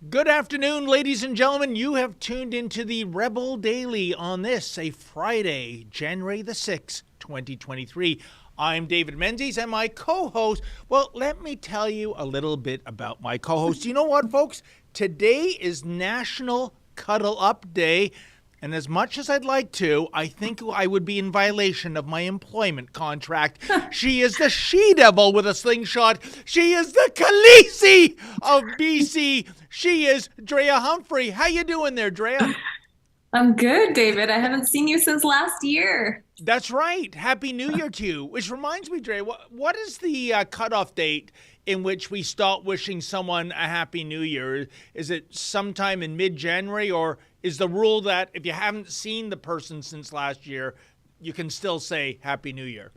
Good afternoon, ladies and gentlemen. You have tuned into the Rebel Daily on this, a Friday, January the 6th, 2023. I'm David Menzies, and my co-host, well, let me tell you a little bit about my co-host. You know what, folks? Today is National Cuddle Up Day. And as much as I'd like to, I think I would be in violation of my employment contract. She is the she-devil with a slingshot. She is the Khaleesi of BC. She is Drea Humphrey. How you doing there, Drea? I'm good, David. I haven't seen you since last year. That's right. Happy New Year to you. Which reminds me, Drea, what is the cutoff date in which we start wishing someone a Happy New Year? Is it sometime in mid-January, or is the rule that if you haven't seen the person since last year, you can still say Happy New Year?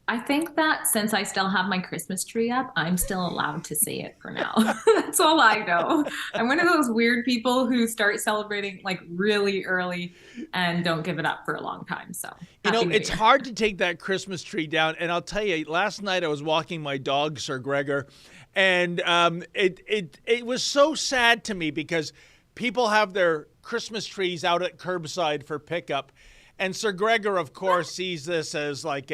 I think that since I still have my Christmas tree up, I'm still allowed to say it for now. That's all I know. I'm one of those weird people who start celebrating like really early and don't give it up for a long time. So, it's hard to take that Christmas tree down. And I'll tell you, last night I was walking my dog, Sir Gregor, and it was so sad to me because people have their Christmas trees out at curbside for pickup. And Sir Gregor, of course, sees this as like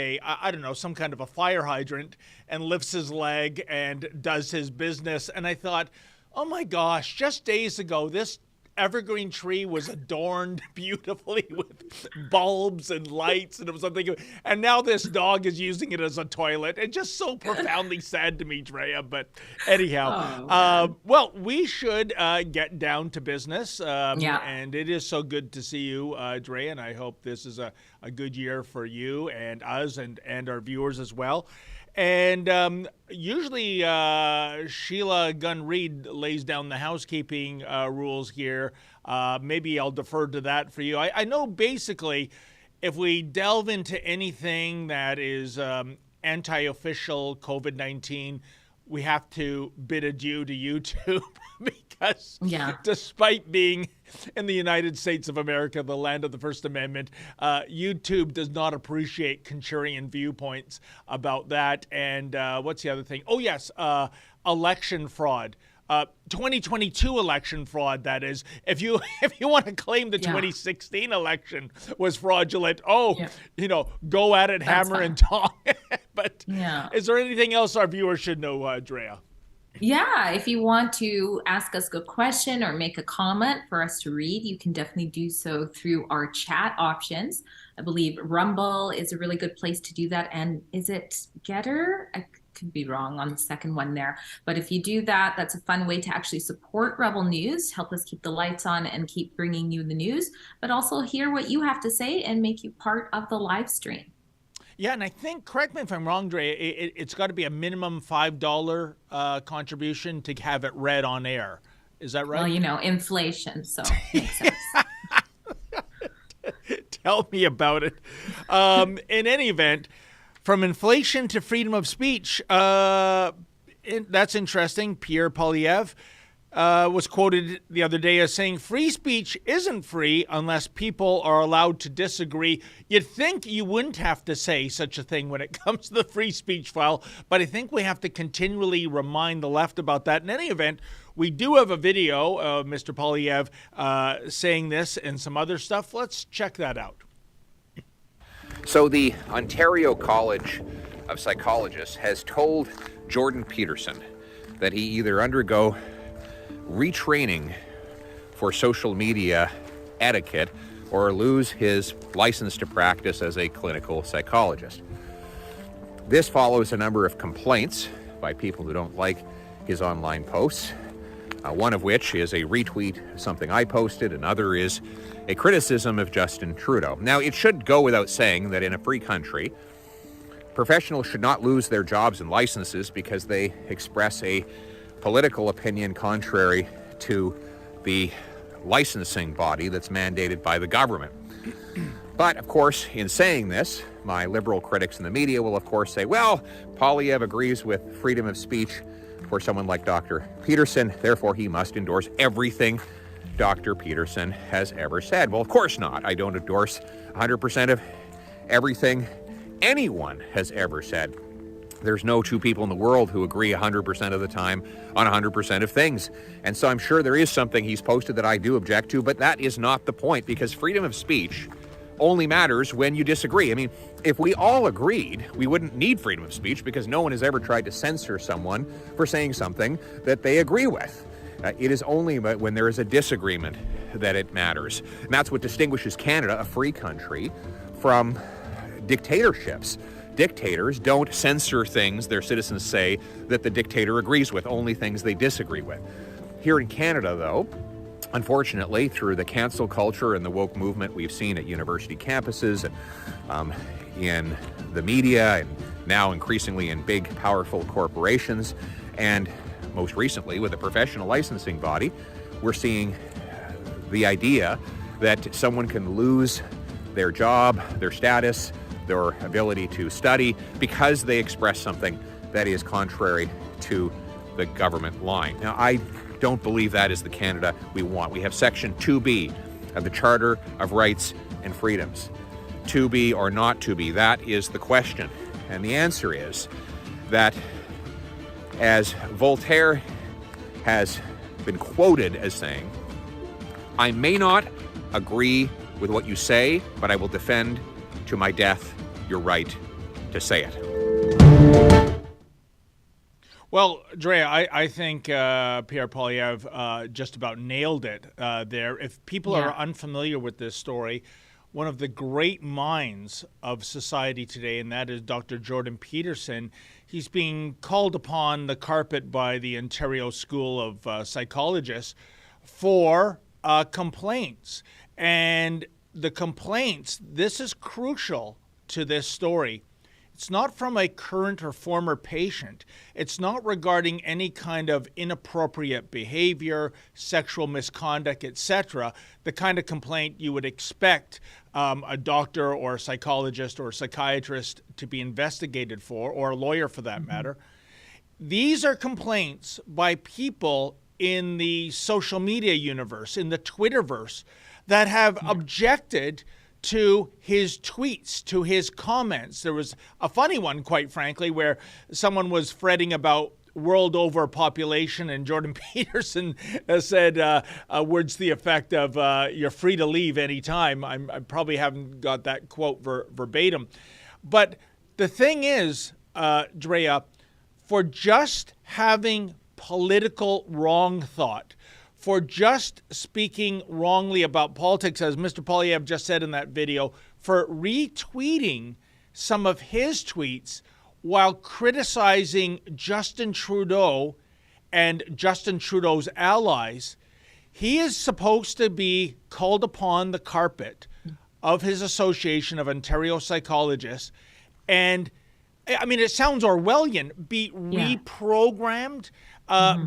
some kind of a fire hydrant, and lifts his leg and does his business. And I thought, oh my gosh, just days ago, this evergreen tree was adorned beautifully with bulbs and lights, and it was something. And now this dog is using it as a toilet. It's just so profoundly sad to me, Drea. But anyhow, well, we should get down to business. And it is so good to see you, Drea. And I hope this is a good year for you and us and our viewers as well. And usually Sheila Gunn Reed lays down the housekeeping rules here. Maybe I'll defer to that for you. I know basically if we delve into anything that is anti-official COVID-19, we have to bid adieu to YouTube because despite being in the United States of America, the land of the First Amendment, YouTube does not appreciate contrarian viewpoints about that. And what's the other thing? Oh, yes, election fraud. 2022 election fraud, that is. If you want to claim the 2016 election was fraudulent, go at it, hammer and tong. But is there anything else our viewers should know, Drea? Yeah, if you want to ask us a question or make a comment for us to read, you can definitely do so through our chat options. I believe Rumble is a really good place to do that. And is it Getter? I could be wrong on the second one there. But if you do that, that's a fun way to actually support Rebel News, help us keep the lights on and keep bringing you the news, but also hear what you have to say and make you part of the live stream. Yeah, and I think, correct me if I'm wrong, Dre, it's got to be a minimum $5 contribution to have it read on air. Is that right? Well, inflation, so it makes sense. Tell me about it. In any event, from inflation to freedom of speech, that's interesting. Pierre Poilievre was quoted the other day as saying, free speech isn't free unless people are allowed to disagree. You'd think you wouldn't have to say such a thing when it comes to the free speech file, but I think we have to continually remind the left about that. In any event, we do have a video of Mr. Poilievre saying this and some other stuff. Let's check that out. So the Ontario College of Psychologists has told Jordan Peterson that he either undergo retraining for social media etiquette or lose his license to practice as a clinical psychologist. This follows a number of complaints by people who don't like his online posts, one of which is a retweet of something I posted, another is a criticism of Justin Trudeau. Now, it should go without saying that in a free country, professionals should not lose their jobs and licenses because they express a political opinion contrary to the licensing body that's mandated by the government. But, of course, in saying this, my liberal critics in the media will, of course, say, well, Poilievre agrees with freedom of speech for someone like Dr. Peterson, therefore he must endorse everything Dr. Peterson has ever said. Well, of course not. I don't endorse 100% of everything anyone has ever said. There's no two people in the world who agree 100% of the time on 100% of things. And so I'm sure there is something he's posted that I do object to, but that is not the point, because freedom of speech only matters when you disagree. I mean, if we all agreed, we wouldn't need freedom of speech, because no one has ever tried to censor someone for saying something that they agree with. It is only when there is a disagreement that it matters. And that's what distinguishes Canada, a free country, from dictatorships. Dictators don't censor things their citizens say that the dictator agrees with, only things they disagree with. Here in Canada, though, unfortunately, through the cancel culture and the woke movement we've seen at university campuses and in the media, and now increasingly in big, powerful corporations, and most recently with a professional licensing body, we're seeing the idea that someone can lose their job, their status, their ability to study because they express something that is contrary to the government line. Now, I don't believe that is the Canada we want. We have Section 2B of the Charter of Rights and Freedoms. To be or not to be, that is the question. And the answer is that, as Voltaire has been quoted as saying, I may not agree with what you say, but I will defend to my death your right to say it. Well, Drea, I think Pierre Poilievre just about nailed it there. If people are unfamiliar with this story, one of the great minds of society today, and that is Dr. Jordan Peterson, he's being called upon the carpet by the Ontario School of Psychologists for complaints. And the complaints, this is crucial to this story. It's not from a current or former patient. It's not regarding any kind of inappropriate behavior, sexual misconduct, etc., the kind of complaint you would expect a doctor or a psychologist or a psychiatrist to be investigated for, or a lawyer for that matter. These are complaints by people in the social media universe, in the Twitterverse, that have objected to his tweets, to his comments. There was a funny one, quite frankly, where someone was fretting about world overpopulation, and Jordan Peterson said words to the effect of, you're free to leave anytime. I probably haven't got that quote verbatim. But the thing is, Drea, for just having political wrong thought, for just speaking wrongly about politics, as Mr. Poilievre just said in that video, for retweeting some of his tweets while criticizing Justin Trudeau and Justin Trudeau's allies, he is supposed to be called upon the carpet of his Association of Ontario Psychologists, and I mean, it sounds Orwellian, be reprogrammed,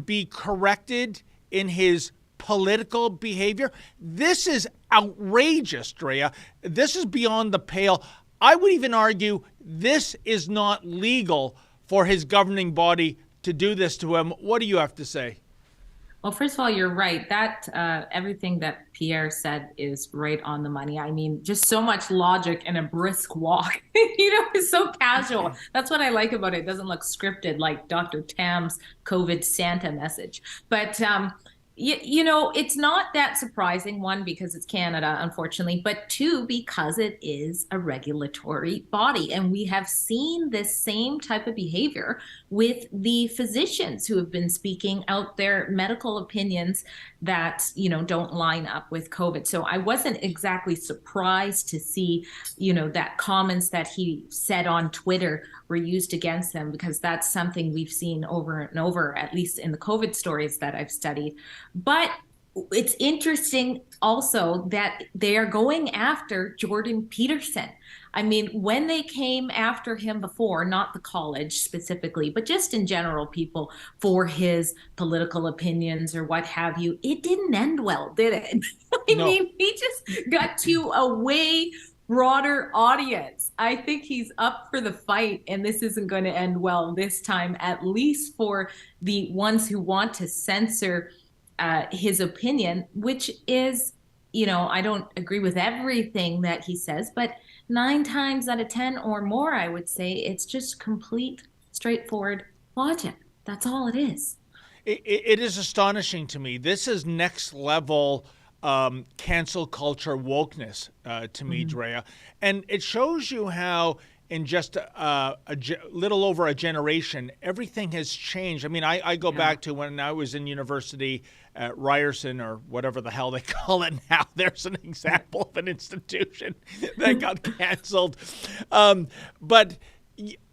be corrected in his political behavior. This is outrageous, Drea. This is beyond the pale. I would even argue this is not legal for his governing body to do this to him. What do you have to say? Well, first of all, you're right. That everything that Pierre said is right on the money. I mean, just so much logic and a brisk walk. It's so casual. That's what I like about it. It doesn't look scripted like Dr. Tam's COVID Santa message. But it's not that surprising, one, because it's Canada, unfortunately, but two, because it is a regulatory body. And we have seen this same type of behavior with the physicians who have been speaking out their medical opinions that, don't line up with COVID. So I wasn't exactly surprised to see, that comments that he said on Twitter were used against him, because that's something we've seen over and over, at least in the COVID stories that I've studied. But it's interesting also that they are going after Jordan Peterson. I mean, when they came after him before, not the college specifically, but just in general, people for his political opinions or what have you, it didn't end well, did it? I mean, he just got to a way broader audience. I think he's up for the fight, and this isn't going to end well this time, at least for the ones who want to censor his opinion, which is, I don't agree with everything that he says, but 9 times out of 10 or more, I would say it's just complete straightforward logic. That's all it is. It is astonishing to me. This is next level cancel culture wokeness to me, Drea. And it shows you how in just little over a generation, everything has changed. I mean, I go back to when I was in university at Ryerson, or whatever the hell they call it now. There's an example of an institution that got canceled. But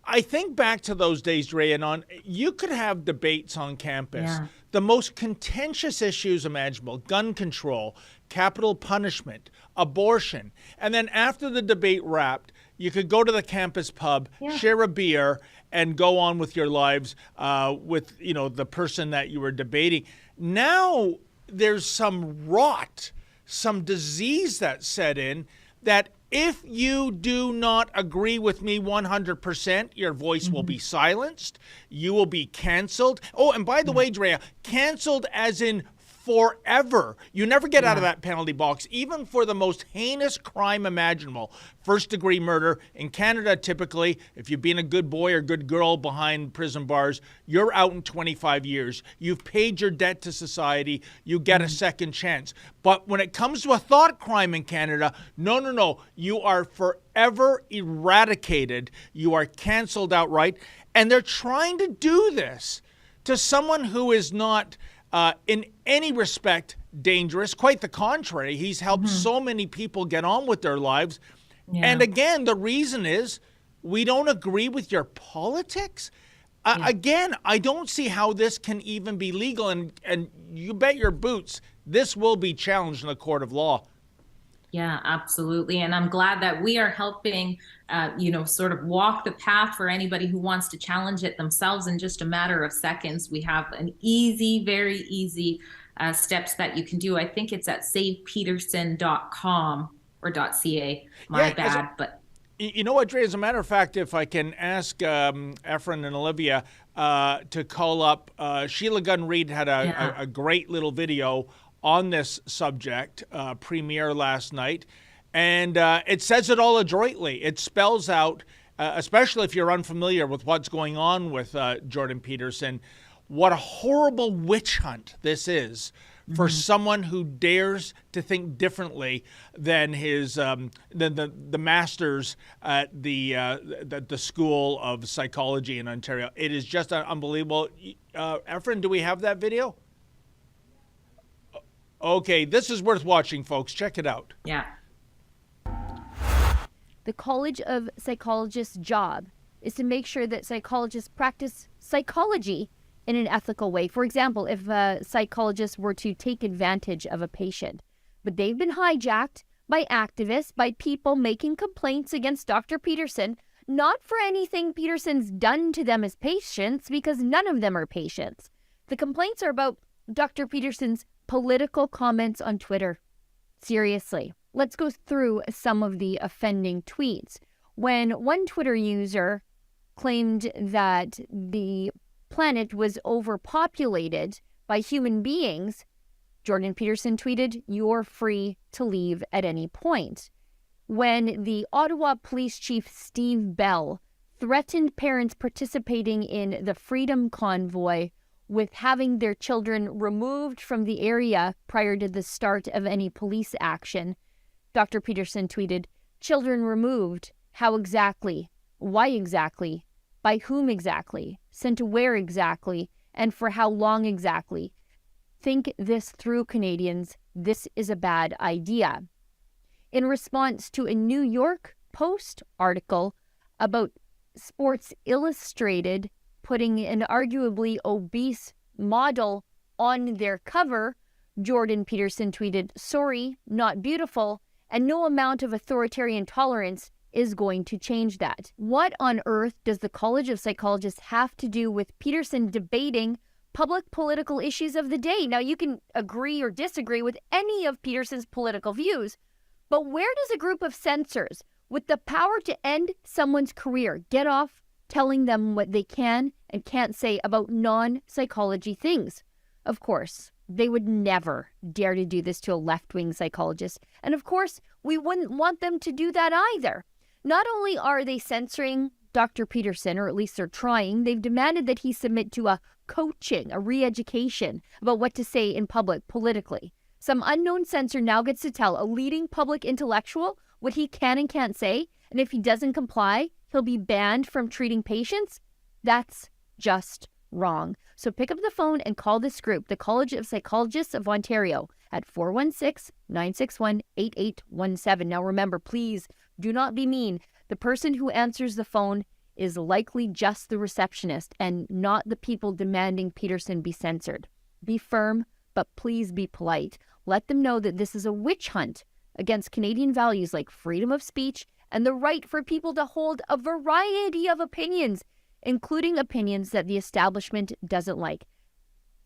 I think back to those days, Drea, and you could have debates on campus. The most contentious issues imaginable: gun control, capital punishment, abortion. And then after the debate wrapped, you could go to the campus pub, share a beer, and go on with your lives with the person that you were debating. Now there's some rot, some disease that set in that if you do not agree with me 100%, your voice will be silenced. You will be canceled. Oh, and by the way, Drea, canceled as in forever. You never get out of that penalty box, even for the most heinous crime imaginable. First-degree murder. In Canada, typically, if you've been a good boy or good girl behind prison bars, you're out in 25 years. You've paid your debt to society. You get a second chance. But when it comes to a thought crime in Canada, no. You are forever eradicated. You are canceled outright. And they're trying to do this to someone who is not in any respect dangerous. Quite the contrary. He's helped so many people get on with their lives. And again, the reason is we don't agree with your politics. Again, I don't see how this can even be legal. And you bet your boots, this will be challenged in the court of law. Yeah, absolutely. And I'm glad that we are helping, sort of walk the path for anybody who wants to challenge it themselves in just a matter of seconds. We have an very easy steps that you can do. I think it's at savepeterson.com or .ca. My bad. But you know what, Dre? As a matter of fact, if I can ask Efren and Olivia to call up, Sheila Gunn Reed had a great little video on this subject, premiere last night, and it says it all adroitly. It spells out, especially if you're unfamiliar with what's going on with Jordan Peterson, what a horrible witch hunt this is for someone who dares to think differently than his the masters at the School of Psychology in Ontario. It is just unbelievable. Efren, do we have that video? Okay, this is worth watching, folks. Check it out. Yeah. The College of Psychologists' job is to make sure that psychologists practice psychology in an ethical way. For example, if a psychologist were to take advantage of a patient, but they've been hijacked by activists, by people making complaints against Dr. Peterson, not for anything Peterson's done to them as patients, because none of them are patients. The complaints are about Dr. Peterson's political comments on Twitter. Seriously, let's go through some of the offending tweets. When one Twitter user claimed that the planet was overpopulated by human beings, Jordan Peterson tweeted, "You're free to leave at any point." When the Ottawa Police Chief Steve Bell threatened parents participating in the Freedom Convoy with having their children removed from the area prior to the start of any police action, Dr. Peterson tweeted, "Children removed. How exactly? Why exactly? By whom exactly? Sent to where exactly? And for how long exactly? Think this through, Canadians. This is a bad idea." In response to a New York Post article about Sports Illustrated putting an arguably obese model on their cover, Jordan Peterson tweeted, "Sorry, not beautiful, and no amount of authoritarian tolerance is going to change that." What on earth does the College of Psychologists have to do with Peterson debating public political issues of the day? Now, you can agree or disagree with any of Peterson's political views, but where does a group of censors with the power to end someone's career get off telling them what they can and can't say about non-psychology things? Of course, they would never dare to do this to a left-wing psychologist. And of course, we wouldn't want them to do that either. Not only are they censoring Dr. Peterson, or at least they're trying, they've demanded that he submit to a coaching, a re-education about what to say in public politically. Some unknown censor now gets to tell a leading public intellectual what he can and can't say, and if he doesn't comply, he'll be banned from treating patients. That's just wrong. So pick up the phone and call this group, the College of Psychologists of Ontario, at 416-961-8817. Now remember, please do not be mean. The person who answers the phone is likely just the receptionist and not the people demanding Peterson be censored. Be firm, but please be polite. Let them know that this is a witch hunt against Canadian values like freedom of speech and the right for people to hold a variety of opinions, including opinions that the establishment doesn't like.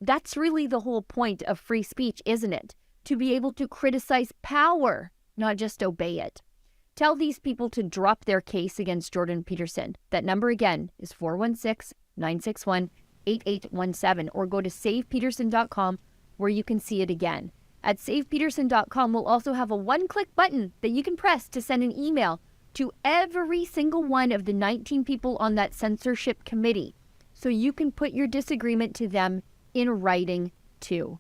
That's really the whole point of free speech, isn't it? To be able to criticize power, not just obey it. Tell these people to drop their case against Jordan Peterson. That number again is 416-961-8817, or go to savepeterson.com where you can see it again. At savepeterson.com, we'll also have a one-click button that you can press to send an email to every single one of the 19 people on that censorship committee, so you can put your disagreement to them in writing too.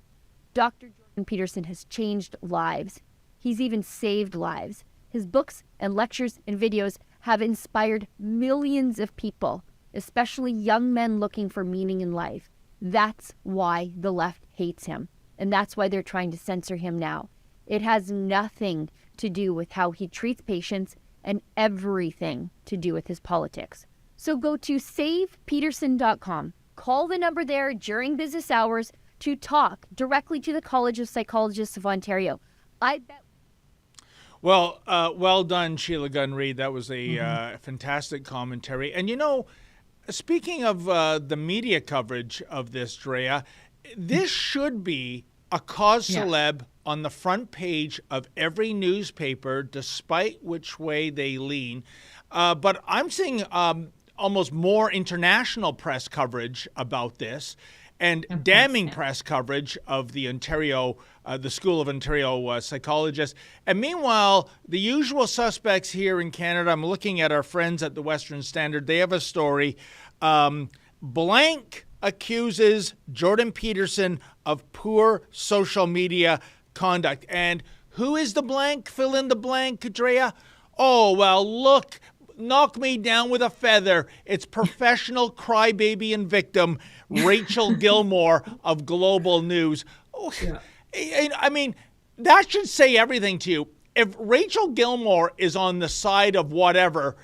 Dr. Jordan Peterson has changed lives. He's even saved lives. His books and lectures and videos have inspired millions of people, especially young men looking for meaning in life. That's why the left hates him, and that's why they're trying to censor him now. It has nothing to do with how he treats patients and everything to do with his politics. So go to savepeterson.com. Call the number there during business hours to talk directly to the College of Psychologists of Ontario. I bet. Well, well done, Sheila Gunn Reed. That was a fantastic commentary. And, you know, speaking of the media coverage of this, Drea, this should be a cause celeb on the front page of every newspaper, despite which way they lean. But I'm seeing almost more international press coverage about this, and damning press coverage of the Ontario, the School of Ontario Psychologists. And meanwhile, the usual suspects here in Canada, I'm looking at our friends at the Western Standard, they have a story. Blank accuses Jordan Peterson of poor social media conduct. And who is the blank? Fill in the blank, Drea. Oh, well, look, knock me down with a feather. It's professional crybaby and victim Rachel Gilmore of Global News. Oh, yeah. I mean, that should say everything to you. If Rachel Gilmore is on the side of whatever,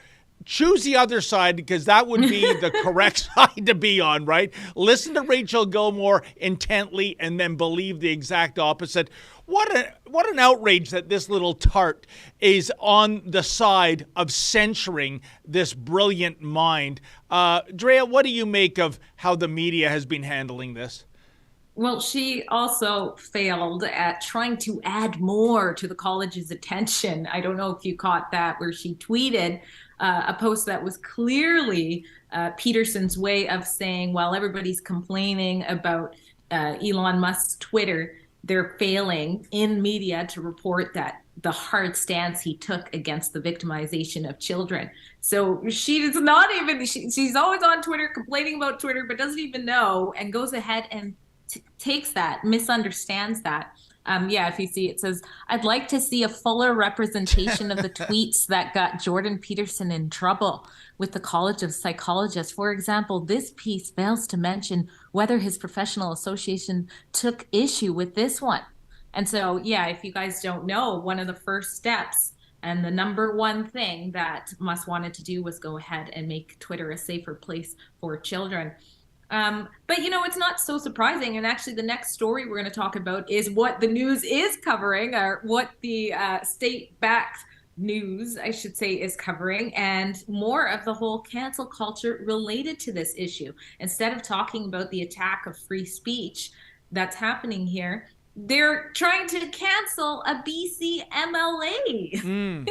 choose the other side, because that would be the correct side to be on, right? Listen to Rachel Gilmore intently and then believe the exact opposite. What an outrage that this little tart is on the side of censoring this brilliant mind. Drea, what do you make of how the media has been handling this? Well, she also failed at trying to add more to the college's attention. I don't know if you caught that, where she tweeted a post that was clearly Peterson's way of saying, while everybody's complaining about Elon Musk's Twitter, they're failing in media to report that the hard stance he took against the victimization of children. So she's not even, she's always on Twitter complaining about Twitter, but doesn't even know, and goes ahead and takes that, misunderstands that. If you see, it says, I'd like to see a fuller representation of the tweets that got Jordan Peterson in trouble with the College of Psychologists. For example, this piece fails to mention whether his professional association took issue with this one. And so, if you guys don't know, one of the first steps and the number one thing that Musk wanted to do was go ahead and make Twitter a safer place for children. But, it's not so surprising. And actually, the next story we're going to talk about is what the news is covering, or what the state-backed news, I should say, is covering, and more of the whole cancel culture related to this issue. Instead of talking about the attack of free speech that's happening here, they're trying to cancel a BC MLA.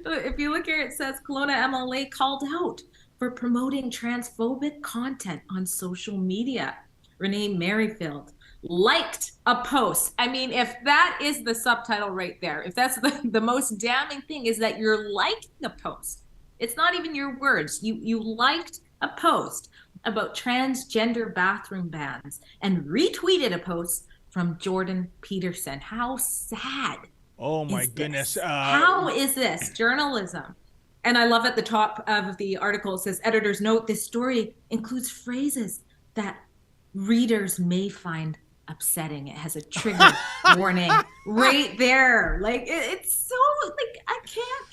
If you look here, it says Kelowna MLA called out for promoting transphobic content on social media. Renee Merrifield liked a post. I mean, if that is the subtitle right there, if that's the most damning thing, is that you're liking a post It's not even your words. You liked a post about transgender bathroom bans and retweeted a post from Jordan Peterson. How sad. Oh my goodness. How is this journalism? And I love at the top of the article, it says, editors note this story includes phrases that readers may find upsetting. It has a trigger warning right there. Like, it's so, like, I can't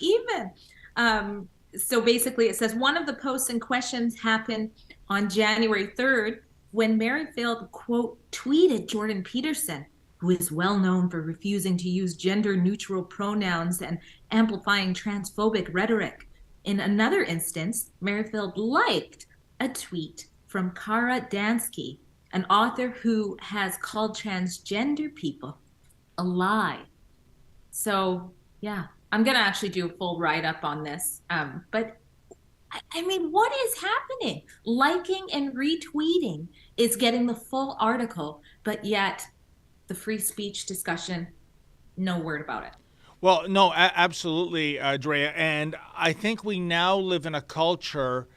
even. So basically it says one of the posts and questions happened on January 3rd when Merrifield, quote, tweeted Jordan Peterson, who is well known for refusing to use gender-neutral pronouns and amplifying transphobic rhetoric. In another instance, Merrifield liked a tweet from Kara Dansky, an author who has called transgender people a lie. So, yeah, I'm going to actually do a full write-up on this. But, I mean, what is happening? Liking and retweeting is getting the full article, but yet the free speech discussion, no word about it. Well, no, absolutely, Drea. And I think we now live in a culture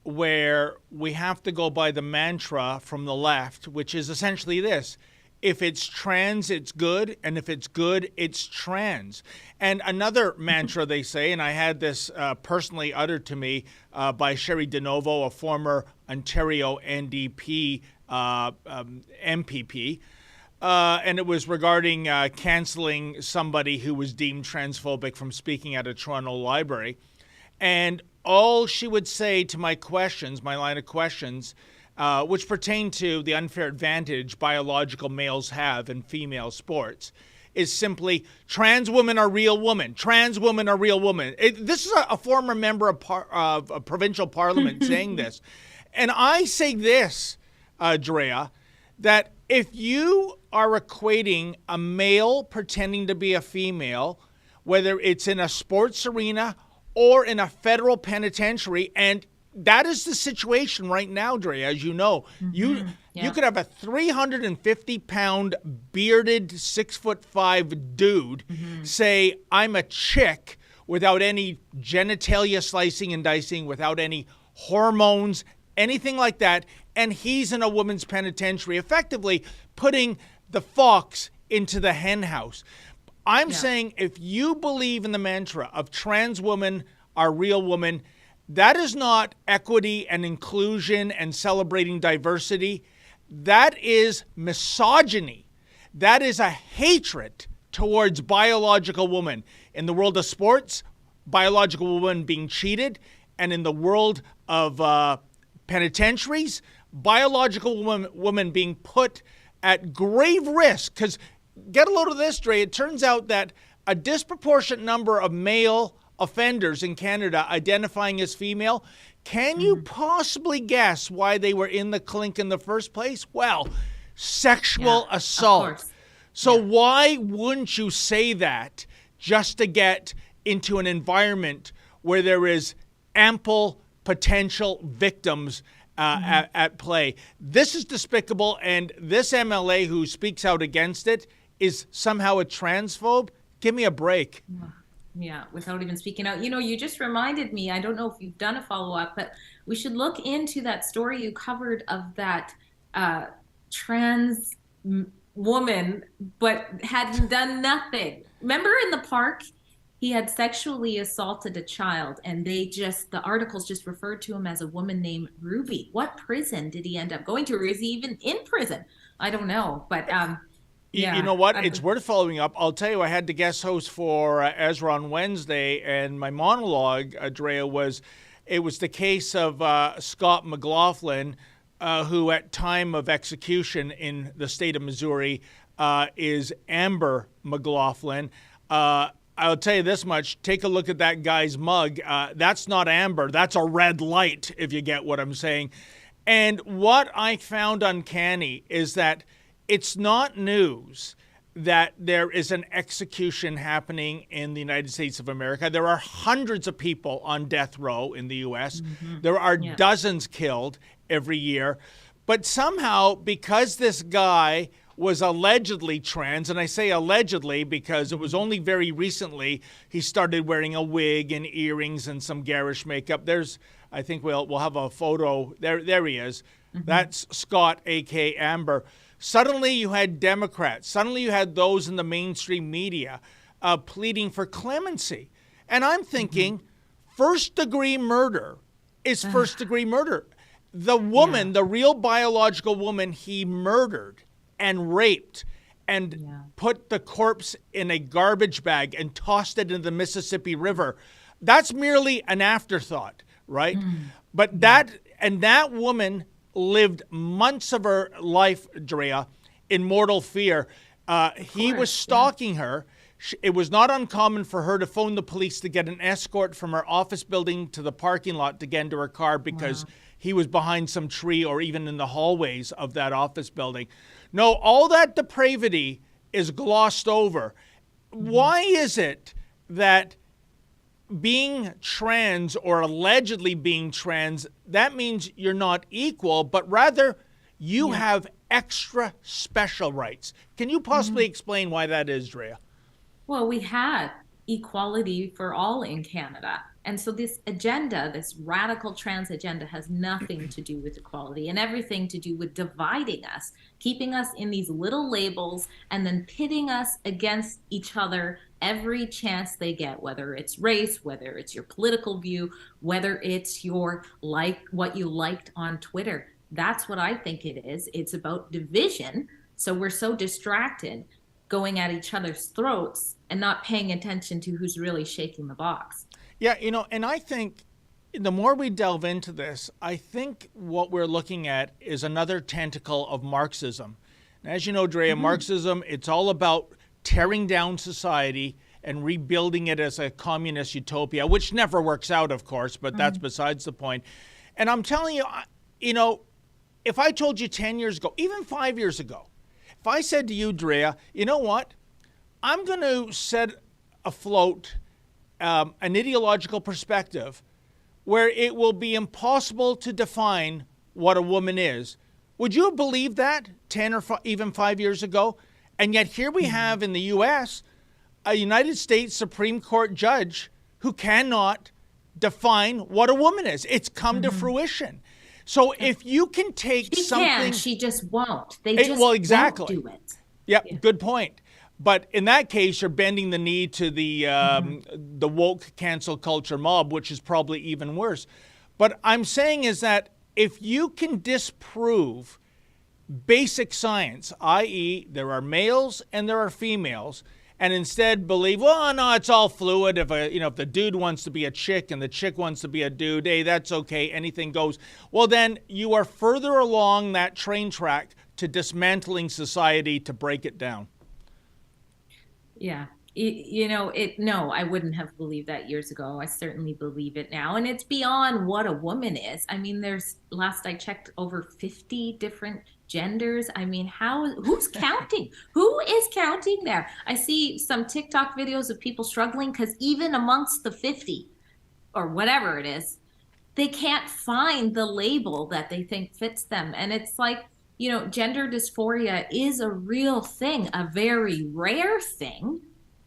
where we have to go by the mantra from the left, which is essentially this: if it's trans, it's good, and if it's good, it's trans. And another mantra they say, and I had this personally uttered to me by Sherry DeNovo, a former Ontario NDP MPP, and it was regarding canceling somebody who was deemed transphobic from speaking at a Toronto library. And all she would say to my questions, my line of questions, which pertain to the unfair advantage biological males have in female sports, is simply, trans women are real women. Trans women are real women. This is a former member of a provincial parliament saying this. And I say this, Drea, that if you are equating a male pretending to be a female, whether it's in a sports arena or in a federal penitentiary, and that is the situation right now, Drea, as you know. Mm-hmm. You could have a 350-pound bearded 6'5" dude say, I'm a chick, without any genitalia slicing and dicing, without any hormones, anything like that, and he's in a woman's penitentiary, effectively putting the fox into the hen house. I'm saying, if you believe in the mantra of trans women are real women, that is not equity and inclusion and celebrating diversity. That is misogyny. That is a hatred towards biological women. In the world of sports, biological women being cheated, and in the world of penitentiaries, biological women being put at grave risk. Because get a load of this, Dre. It turns out that a disproportionate number of male offenders in Canada identifying as female, can you possibly guess why they were in the clink in the first place? Well, sexual assault. So why wouldn't you say that just to get into an environment where there is ample potential victims at play? This is despicable, and this MLA who speaks out against it is somehow a transphobe? Give me a break. Yeah, without even speaking out. You know, you just reminded me, I don't know if you've done a follow-up, but we should look into that story you covered of that trans woman, but had done nothing. Remember in the park, he had sexually assaulted a child, and the articles just referred to him as a woman named Ruby. What prison did he end up going to, or is he even in prison? I don't know, but you know what? It's worth following up. I'll tell you, I had the guest host for Ezra on Wednesday, and my monologue, Drea, was the case of Scott McLaughlin, who at time of execution in the state of Missouri is Amber McLaughlin. I'll tell you this much. Take a look at that guy's mug. That's not amber. That's a red light, if you get what I'm saying. And what I found uncanny is that it's not news that there is an execution happening in the United States of America. There are hundreds of people on death row in the U.S. There are dozens killed every year. But somehow, because this guy was allegedly trans, and I say allegedly because it was only very recently he started wearing a wig and earrings and some garish makeup. I think we'll have a photo. There he is. That's Scott, a.k.a. Amber. Suddenly you had Democrats. Suddenly you had those in the mainstream media pleading for clemency. And I'm thinking, first-degree murder is first-degree murder. The woman, the real biological woman he murdered and raped and put the corpse in a garbage bag and tossed it into the Mississippi River, that's merely an afterthought, right? But that woman lived months of her life, Drea, in mortal fear. He was stalking her. It was not uncommon for her to phone the police to get an escort from her office building to the parking lot to get into her car because he was behind some tree or even in the hallways of that office building. No, all that depravity is glossed over. Why is it that being trans or allegedly being trans, that means you're not equal, but rather you have extra special rights? Can you possibly explain why that is, Drea? Well, we had equality for all in Canada. And so this agenda, this radical trans agenda, has nothing to do with equality and everything to do with dividing us, keeping us in these little labels, and then pitting us against each other every chance they get, whether it's race, whether it's your political view, whether it's your what you liked on Twitter. That's what I think it is. It's about division. So we're so distracted going at each other's throats and not paying attention to who's really shaking the box. Yeah, and I think the more we delve into this, I think what we're looking at is another tentacle of Marxism. And as you know, Drea, Marxism, it's all about tearing down society and rebuilding it as a communist utopia, which never works out, of course, but that's besides the point. And I'm telling you, if I told you 10 years ago, even 5 years ago, if I said to you, Drea, you know what? I'm going to set afloat an ideological perspective where it will be impossible to define what a woman is. Would you have believed that 10 or even 5 years ago? And yet here we have in the U.S. a United States Supreme Court judge who cannot define what a woman is. It's come to fruition. So if you can take something... She just won't. They just won't do it. Yep, good point. But in that case, you're bending the knee to the woke cancel culture mob, which is probably even worse. But I'm saying is that if you can disprove basic science, i.e. there are males and there are females, and instead believe, well, no, it's all fluid. If the dude wants to be a chick and the chick wants to be a dude, hey, that's okay, anything goes. Well, then you are further along that train track to dismantling society to break it down. Yeah. No, I wouldn't have believed that years ago. I certainly believe it now. And it's beyond what a woman is. I mean, last I checked, over 50 different genders. I mean, who's counting? Who is counting there? I see some TikTok videos of people struggling because even amongst the 50 or whatever it is, they can't find the label that they think fits them. And it's like, gender dysphoria is a real thing, a very rare thing.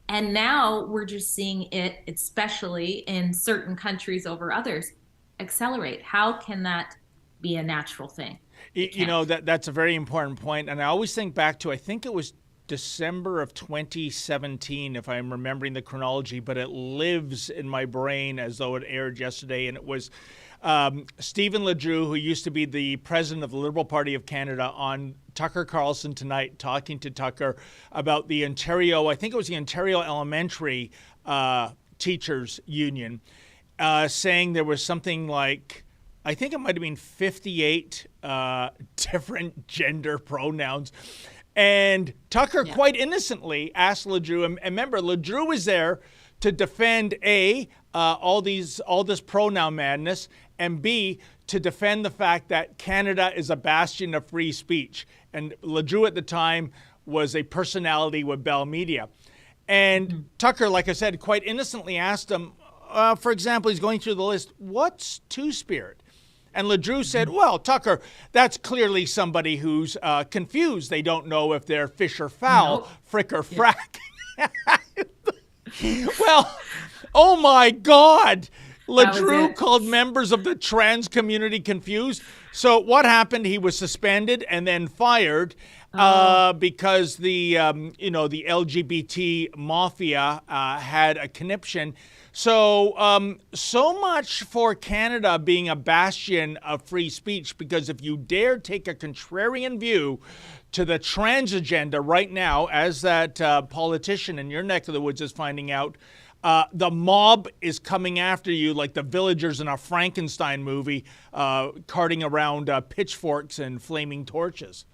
And now we're just seeing it, especially in certain countries over others, accelerate. How can that be a natural thing? That's a very important point. And I always think back to, I think it was December of 2017, if I'm remembering the chronology, but it lives in my brain as though it aired yesterday. And it was Stephen Ledoux, who used to be the president of the Liberal Party of Canada, on Tucker Carlson Tonight, talking to Tucker about the Ontario, I think it was the Ontario Elementary Teachers Union, saying there was something like, I think it might have been 58 different gender pronouns. And Tucker quite innocently asked Ledoux, and remember, Ledoux was there to defend all this pronoun madness, and B, to defend the fact that Canada is a bastion of free speech. And Ledoux at the time was a personality with Bell Media. And Tucker, like I said, quite innocently asked him, for example, he's going through the list, what's Two-Spirit? And Ledrew said, well, Tucker, that's clearly somebody who's confused. They don't know if they're fish or fowl, Nope. frick or frack. Well, oh my God. Ledrew called members of the trans community confused. So what happened? He was suspended and then fired because the the LGBT mafia had a conniption. So so much for Canada being a bastion of free speech, because if you dare take a contrarian view to the trans agenda right now, as that politician in your neck of the woods is finding out, the mob is coming after you like the villagers in a Frankenstein movie, carting around pitchforks and flaming torches.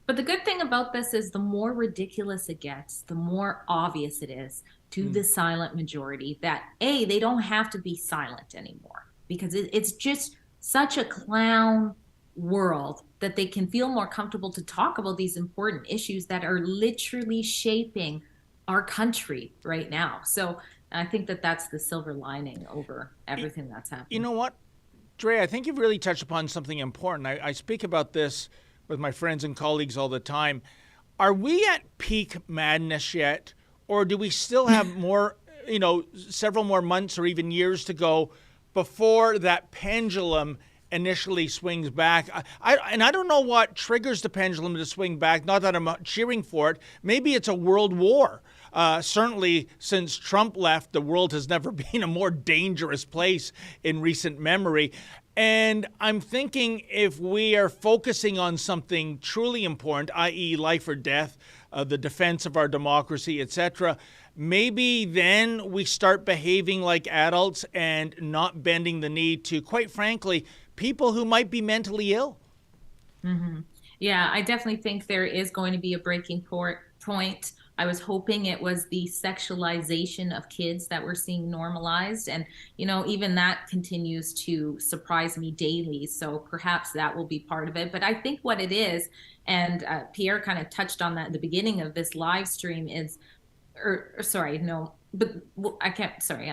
But the good thing about this is the more ridiculous it gets, the more obvious it is to the silent majority that, A, they don't have to be silent anymore, because it's just such a clown world that they can feel more comfortable to talk about these important issues that are literally shaping our country right now. So I think that that's the silver lining over everything that's happening. You know what, Drea, I think you've really touched upon something important. I speak about this with my friends and colleagues all the time. Are we at peak madness yet? Or do we still have more, several more months or even years to go before that pendulum initially swings back? I don't know what triggers the pendulum to swing back. Not that I'm cheering for it. Maybe it's a world war. Certainly, since Trump left, the world has never been a more dangerous place in recent memory. And I'm thinking if we are focusing on something truly important, i.e. life or death, the defense of our democracy, etc., maybe then we start behaving like adults and not bending the knee to, quite frankly, people who might be mentally ill. Mm-hmm. Yeah, I definitely think there is going to be a breaking point. I was hoping it was the sexualization of kids that we're seeing normalized. And, even that continues to surprise me daily. So perhaps that will be part of it. But I think what it is, and Pierre kind of touched on that at the beginning of this live stream, is, I'm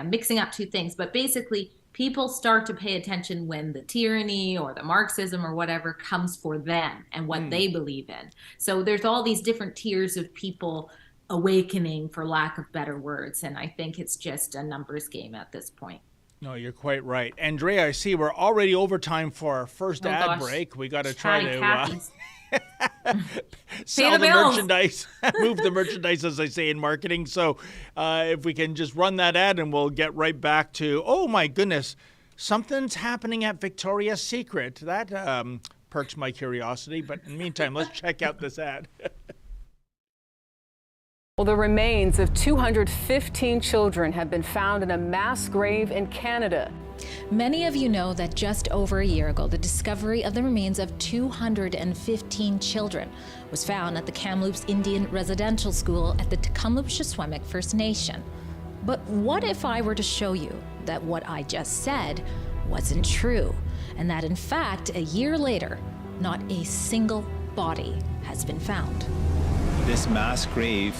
mixing up two things. But basically, people start to pay attention when the tyranny or the Marxism or whatever comes for them and what they believe in. So there's all these different tiers of people awakening, for lack of better words. And I think it's just a numbers game at this point. No, you're quite right. Andrea, I see we're already over time for our first ad break. We got to try to sell the merchandise, move the merchandise, as I say in marketing. So if we can just run that ad and we'll get right back to, oh my goodness, something's happening at Victoria's Secret. That perks my curiosity. But in the meantime, let's check out this ad. Well, the remains of 215 children have been found in a mass grave in Canada. Many of you know that just over a year ago, the discovery of the remains of 215 children was found at the Kamloops Indian Residential School at the Kamloops First Nation. But what if I were to show you that what I just said wasn't true, and that in fact, a year later, not a single body has been found? This mass grave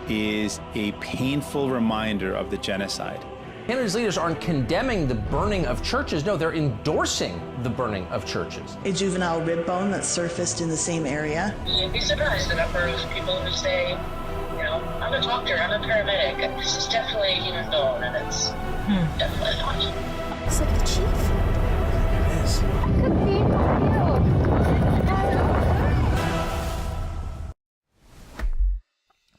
is a painful reminder of the genocide. Canada's leaders aren't condemning the burning of churches. No, they're endorsing the burning of churches. A juvenile rib bone that surfaced in the same area. You'd be surprised the number of people who say, I'm a doctor, I'm a paramedic. This is definitely a human bone, and it's definitely not. Looks like the chief. It is. Could be.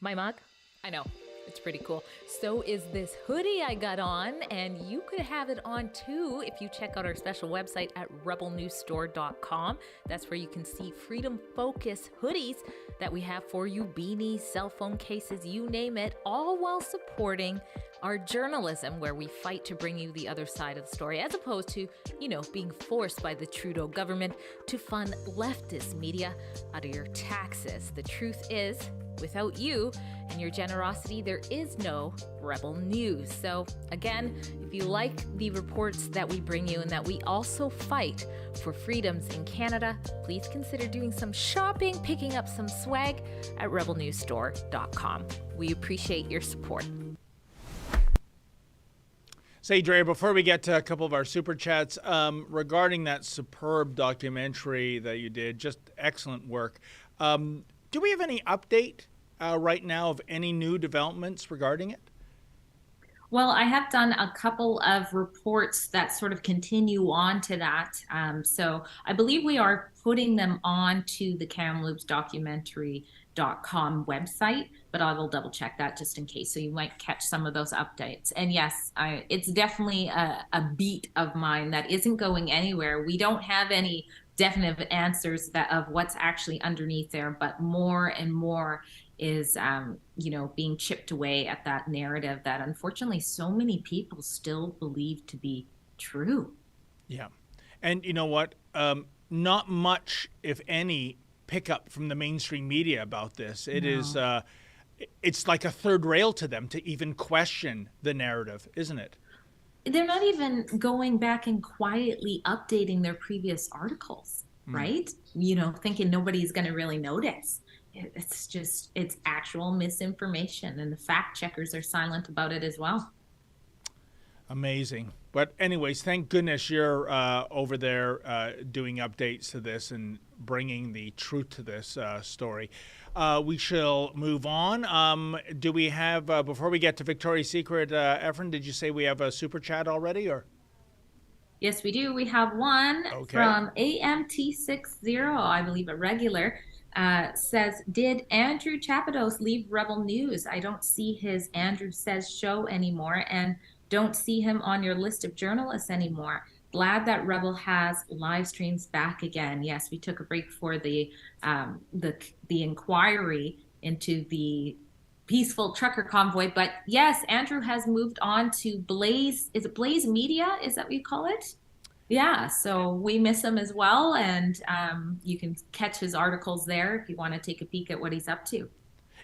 My mug? I know. It's pretty cool. So is this hoodie I got on, and you could have it on too if you check out our special website at rebelnewsstore.com. That's where you can see Freedom Focus hoodies that we have for you, beanies, cell phone cases, you name it, all while supporting our journalism, where we fight to bring you the other side of the story, as opposed to, being forced by the Trudeau government to fund leftist media out of your taxes. The truth is, without you and your generosity, there is no Rebel News. So again, if you like the reports that we bring you and that we also fight for freedoms in Canada, please consider doing some shopping, picking up some swag at rebelnewsstore.com. We appreciate your support. Say, Drea, before we get to a couple of our super chats, regarding that superb documentary that you did, just excellent work. Do we have any update right now of any new developments regarding it? Well, I have done a couple of reports that sort of continue on to that. So I believe we are putting them on to the Kamloops documentary.com website, but I will double check that just in case. So you might catch some of those updates. And yes, it's definitely a beat of mine that isn't going anywhere. We don't have any definite answers of what's actually underneath there, but more and more is, being chipped away at that narrative that unfortunately so many people still believe to be true. Yeah. And you know what? Not much, if any, pickup from the mainstream media about this. It is, it's like a third rail to them to even question the narrative, isn't it? They're not even going back and quietly updating their previous articles, right? Thinking nobody's going to really notice. It's actual misinformation, and the fact checkers are silent about it as well. Amazing. But anyways, thank goodness you're over there doing updates to this and bringing the truth to this story. We shall move on. Do we have, before we get to Victoria's Secret, Efren, did you say we have a super chat already, or? Yes, we do. We have one from AMT60, I believe a regular. Says, did Andrew Chapados leave Rebel News? I don't see his Andrew Says show anymore and don't see him on your list of journalists anymore. Glad that Rebel has live streams back again. Yes, we took a break for the inquiry into the peaceful trucker convoy. But yes, Andrew has moved on to Blaze. Is it Blaze Media? Is that what you call it? Yeah, so we miss him as well, and you can catch his articles there if you want to take a peek at what he's up to.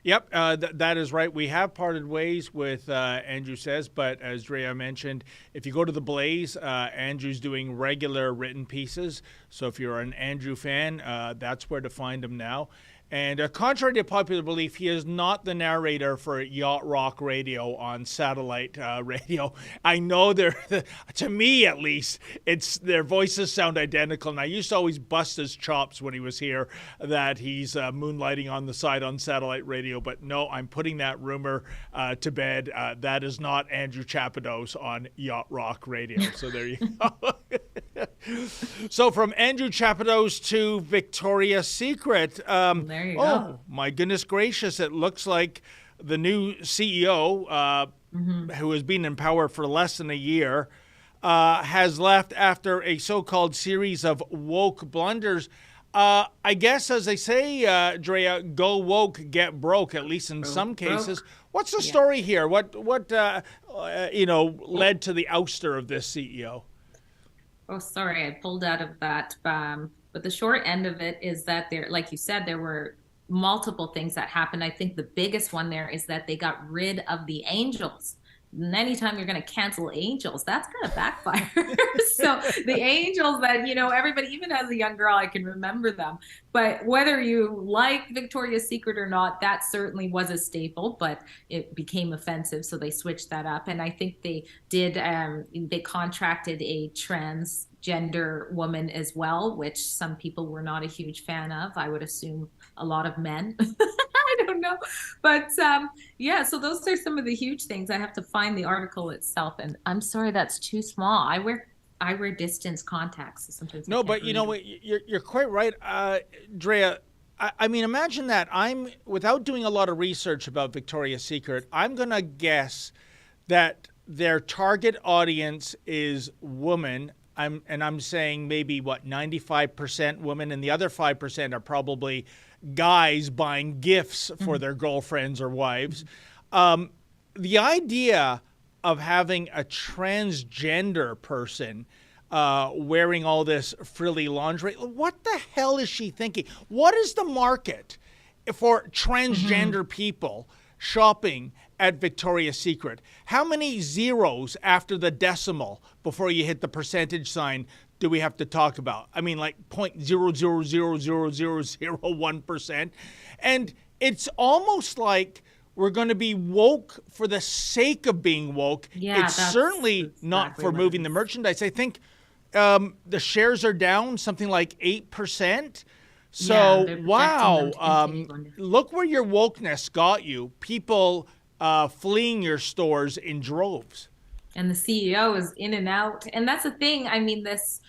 Yep, that is right. We have parted ways with Andrew Says, but as Drea mentioned, if you go to the Blaze, Andrew's doing regular written pieces. So if you're an Andrew fan, that's where to find him now. And contrary to popular belief, he is not the narrator for Yacht Rock Radio on satellite radio. I know to me at least, their voices sound identical. And I used to always bust his chops when he was here that he's moonlighting on the side on satellite radio. But no, I'm putting that rumor to bed. That is not Andrew Chapados on Yacht Rock Radio. So there you go. So from Andrew Chapados to Victoria's Secret. There you go. My goodness gracious. It looks like the new CEO, who has been in power for less than a year, has left after a so-called series of woke blunders. I guess, as they say, Drea, go woke, get broke, at least in some cases. What's the story here? What led to the ouster of this CEO? Oh, sorry, I pulled out of that. But the short end of it is that like you said, there were multiple things that happened. I think the biggest one there is that they got rid of the angels. And anytime you're going to cancel angels, that's going to backfire. So the angels that, everybody, even as a young girl, I can remember them. But whether you like Victoria's Secret or not, that certainly was a staple, but it became offensive. So they switched that up. And I think they did, they contracted a transgender woman as well, which some people were not a huge fan of. I would assume a lot of men. I don't know. But so those are some of the huge things. I have to find the article itself. And I'm sorry, that's too small. I wear distance contacts. So sometimes no, but you know what? You're quite right, Drea. I mean, imagine that. Without doing a lot of research about Victoria's Secret, I'm going to guess that their target audience is women. I'm saying maybe 95% women, and the other 5% are probably guys buying gifts for their girlfriends or wives. The idea of having a transgender person wearing all this frilly lingerie, what the hell is she thinking? What is the market for transgender people shopping at Victoria's Secret? How many zeros after the decimal before you hit the percentage sign do we have to talk about? I mean, like 0.0000001%. And it's almost like we're going to be woke for the sake of being woke. Yeah, it's certainly not exactly for what moving it the is. merchandise. I think the shares are down something like 8%. So, Yeah, they're projecting wow, them to continue going down. look where your wokeness got you. People fleeing your stores in droves. And the CEO is in and out. And that's the thing. I mean, this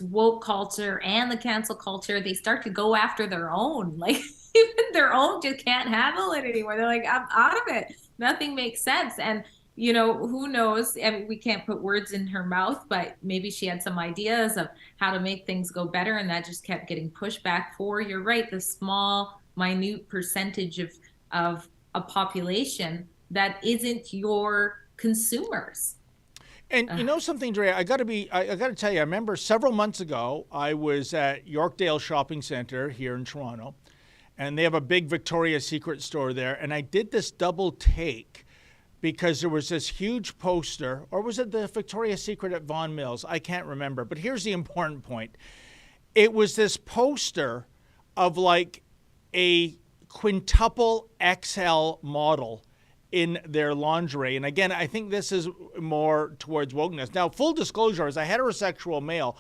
woke culture and the cancel culture, they start to go after their own. Like, even their own just can't handle it anymore. They're like, I'm out of it. Nothing makes sense. And, you know, who knows? I mean, we can't put words in her mouth, but maybe she had some ideas of how to make things go better. And that just kept getting pushed back for, you're right, the small, minute percentage of a population that isn't your consumers. And you know something, Drea, I got to tell you, I remember several months ago, I was at Yorkdale Shopping Center here in Toronto, and they have a big Victoria's Secret store there. And I did this double take because there was this huge poster, or was it the Victoria's Secret at Vaughan Mills? I can't remember. But here's the important point. It was this poster of like a quintuple XL model in their lingerie. And again, I think this is more towards wokeness. Now, full disclosure, as a heterosexual male,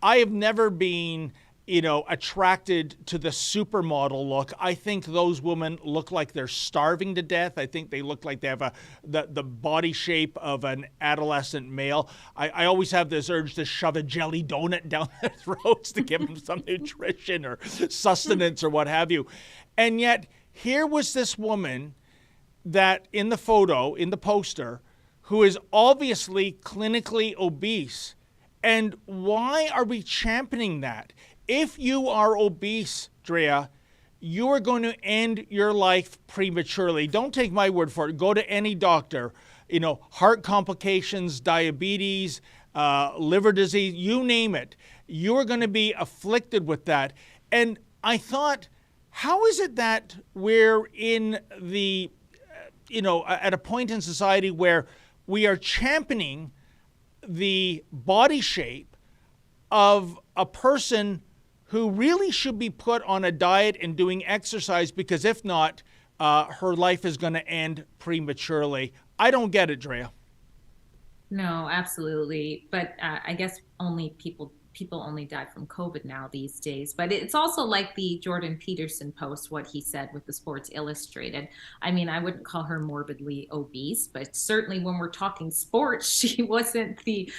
I have never been, you know, attracted to the supermodel look. I think those women look like they're starving to death. I think they look like they have the body shape of an adolescent male. I always have this urge to shove a jelly donut down their throats to give them some nutrition or sustenance or what have you. And yet, here was this woman that in the photo, in the poster, who is obviously clinically obese. And why are we championing that? If you are obese, Drea, you are going to end your life prematurely. Don't take my word for it. Go to any doctor. You know, heart complications, diabetes, liver disease, you name it. You're going to be afflicted with that. And I thought, how is it that we're in the at a point in society where we are championing the body shape of a person who really should be put on a diet and doing exercise, because if not, her life is going to end prematurely. I don't get it, Drea. No, absolutely. But I guess only people only die from COVID now these days. But it's also like the Jordan Peterson post, what he said with the Sports Illustrated. I mean, I wouldn't call her morbidly obese, but certainly when we're talking sports, she wasn't the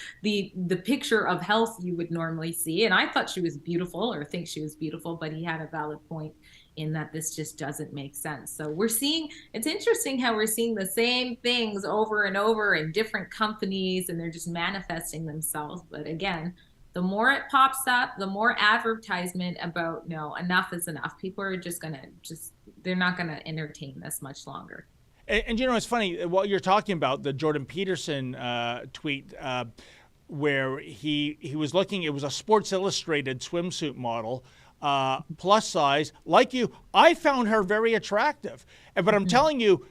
picture of health you would normally see. And I thought she was beautiful, or think she was beautiful, but he had a valid point in that this just doesn't make sense. So it's interesting how we're seeing the same things over and over in different companies, and they're just manifesting themselves. But again, the more it pops up, the more advertisement about, no, enough is enough. People are they're not going to entertain this much longer. And you know, it's funny, what you're talking about, the Jordan Peterson tweet, where he was looking, it was a Sports Illustrated swimsuit model, plus size. Like you, I found her very attractive. But I'm telling you,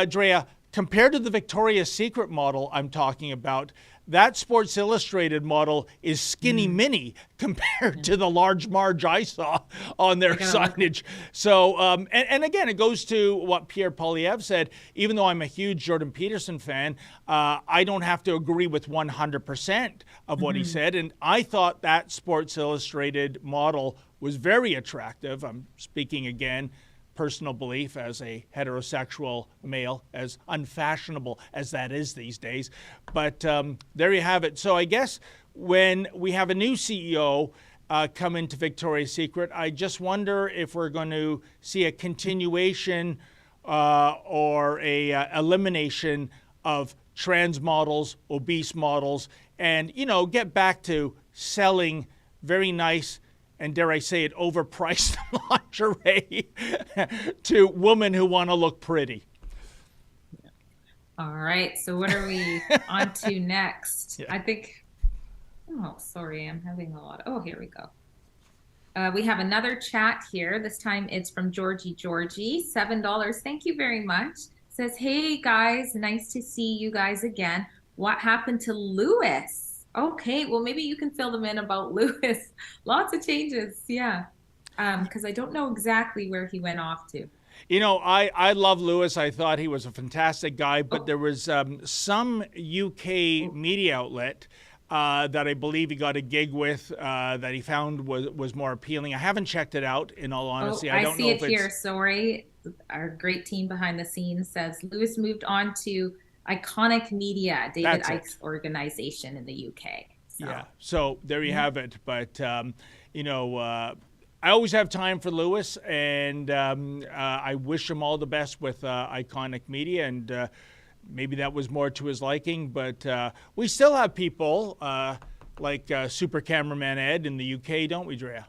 Drea, compared to the Victoria's Secret model I'm talking about, that Sports Illustrated model is skinny mini compared to the large Marge I saw on their signage. So, and again, it goes to what Pierre Poilievre said. Even though I'm a huge Jordan Peterson fan, I don't have to agree with 100% of what he said. And I thought that Sports Illustrated model was very attractive. I'm speaking again, personal belief as a heterosexual male, as unfashionable as that is these days. But there you have it. So I guess when we have a new CEO come into Victoria's Secret, I just wonder if we're going to see a continuation or a elimination of trans models, obese models, and, you know, get back to selling very nice and, dare I say it, overpriced lingerie to women who want to look pretty. All right. So what are we on to next? Yeah. I think, oh, sorry, I'm having a lot. Oh, here we go. We have another chat here. This time it's from Georgie, $7. Thank you very much. Says, hey guys, nice to see you guys again. What happened to Lewis? Okay, well, maybe you can fill them in about Lewis. Lots of changes, yeah. Because I don't know exactly where he went off to. You know, I love Lewis. I thought he was a fantastic guy, but there was some UK media outlet that I believe he got a gig with that he found was more appealing. I haven't checked it out, in all honesty. I don't know if it's... I see it here. Sorry. Our great team behind the scenes says Lewis moved on to Iconic Media, David Icke's organization in the UK. So. Yeah, so there you have it. But, you know, I always have time for Lewis, and I wish him all the best with Iconic Media, and maybe that was more to his liking. But we still have people like Super Cameraman Ed in the UK, don't we, Drea?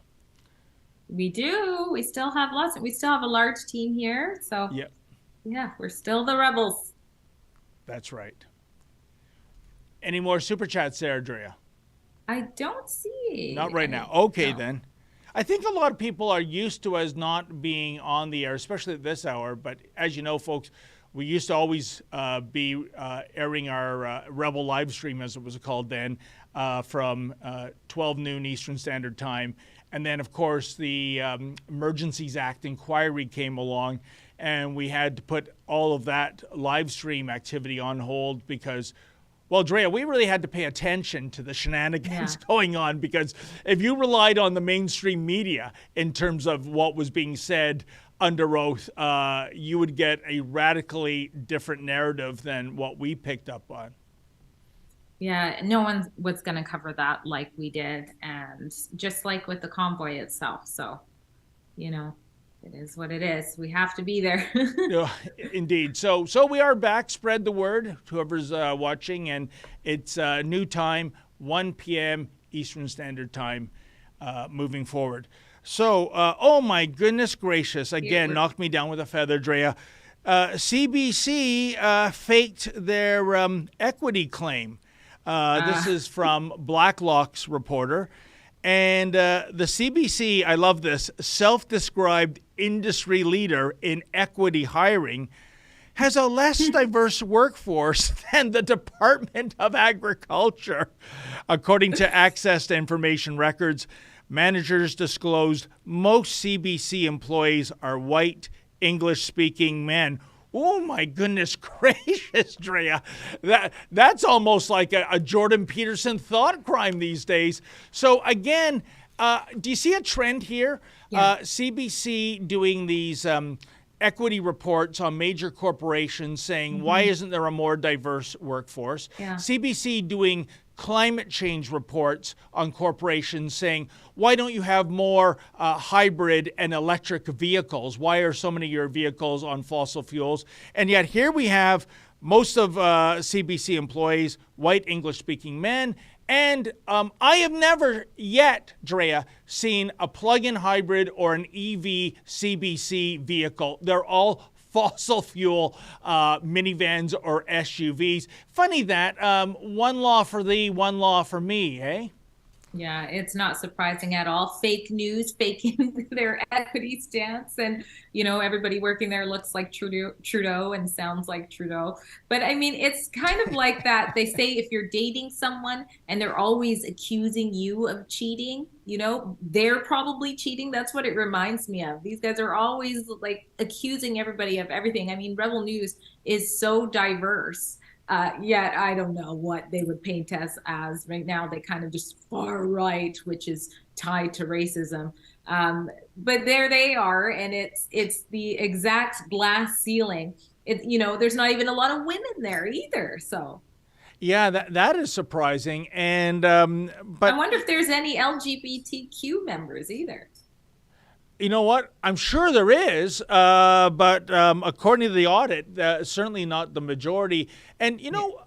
We do. We still have lots. We still have a large team here. So, yeah, we're still the rebels. That's right. Any more Super Chats there, Drea? I don't see. Not right now. Okay, then. I think a lot of people are used to us not being on the air, especially at this hour. But as you know, folks, we used to always be airing our Rebel live stream, as it was called then, from 12 noon Eastern Standard Time. And then, of course, the Emergencies Act inquiry came along, and we had to put all of that live stream activity on hold because, well, Drea, we really had to pay attention to the shenanigans going on, because if you relied on the mainstream media in terms of what was being said under oath, you would get a radically different narrative than what we picked up on. Yeah, no one was going to cover that like we did, and just like with the convoy itself. So, you know, it is what it is. We have to be there. Yeah, indeed. So we are back. Spread the word, whoever's watching, and it's new time, 1 p.m. Eastern Standard Time, moving forward. So, oh my goodness gracious! Again, knocked me down with a feather, Drea. CBC faked their equity claim. This is from Blacklock's reporter. And the CBC, I love this, self-described industry leader in equity hiring, has a less diverse workforce than the Department of Agriculture. According to Access to Information Records, managers disclosed most CBC employees are white, English-speaking men. Oh, my goodness gracious, Drea. That's almost like a Jordan Peterson thought crime these days. So, again, do you see a trend here? Yeah. CBC doing these equity reports on major corporations saying, why isn't there a more diverse workforce? Yeah. CBC doing climate change reports on corporations saying, why don't you have more hybrid and electric vehicles? Why are so many of your vehicles on fossil fuels? And yet here we have most of CBC employees, white English-speaking men. And I have never yet, Drea, seen a plug-in hybrid or an EV CBC vehicle. They're all fossil fuel minivans or SUVs. Funny that one law for thee, one law for me, eh? Yeah, it's not surprising at all. Fake news, faking their equity stance. And, you know, everybody working there looks like Trudeau and sounds like Trudeau. But I mean, it's kind of like that. They say if you're dating someone and they're always accusing you of cheating, you know, they're probably cheating. That's what it reminds me of. These guys are always like accusing everybody of everything. I mean, Rebel News is so diverse. Yet I don't know what they would paint us as right now. They kind of just far right, which is tied to racism. But there they are, and it's the exact glass ceiling. You know, there's not even a lot of women there either. So. Yeah, that is surprising. And but I wonder if there's any LGBTQ members either. You know what? I'm sure there is, but according to the audit, certainly not the majority. And, you know,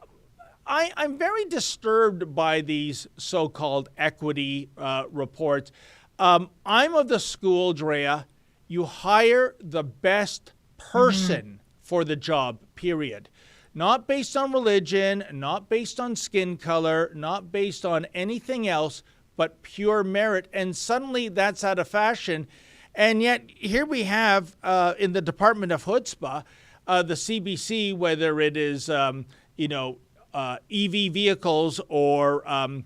I'm very disturbed by these so-called equity reports. I'm of the school, Drea, you hire the best person for the job, period. Not based on religion, not based on skin color, not based on anything else, but pure merit. And suddenly that's out of fashion. And yet here we have in the Department of Chutzpah, the CBC, whether it is, EV vehicles or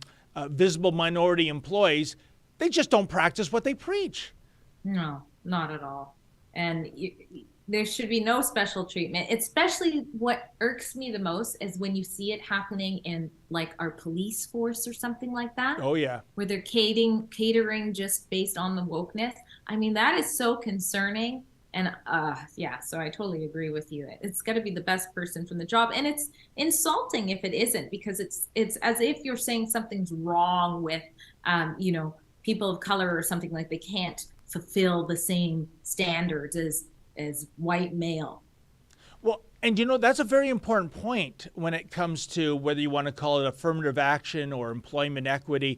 visible minority employees, they just don't practice what they preach. No, not at all. And There should be no special treatment. Especially what irks me the most is when you see it happening in like our police force or something like that. Oh, yeah. Where they're catering just based on the wokeness. I mean, that is so concerning. And yeah, so I totally agree with you. It's got to be the best person from the job. And it's insulting if it isn't, because it's as if you're saying something's wrong with, you know, people of color or something, like they can't fulfill the same standards as white male. Well, and you know, that's a very important point when it comes to whether you want to call it affirmative action or employment equity.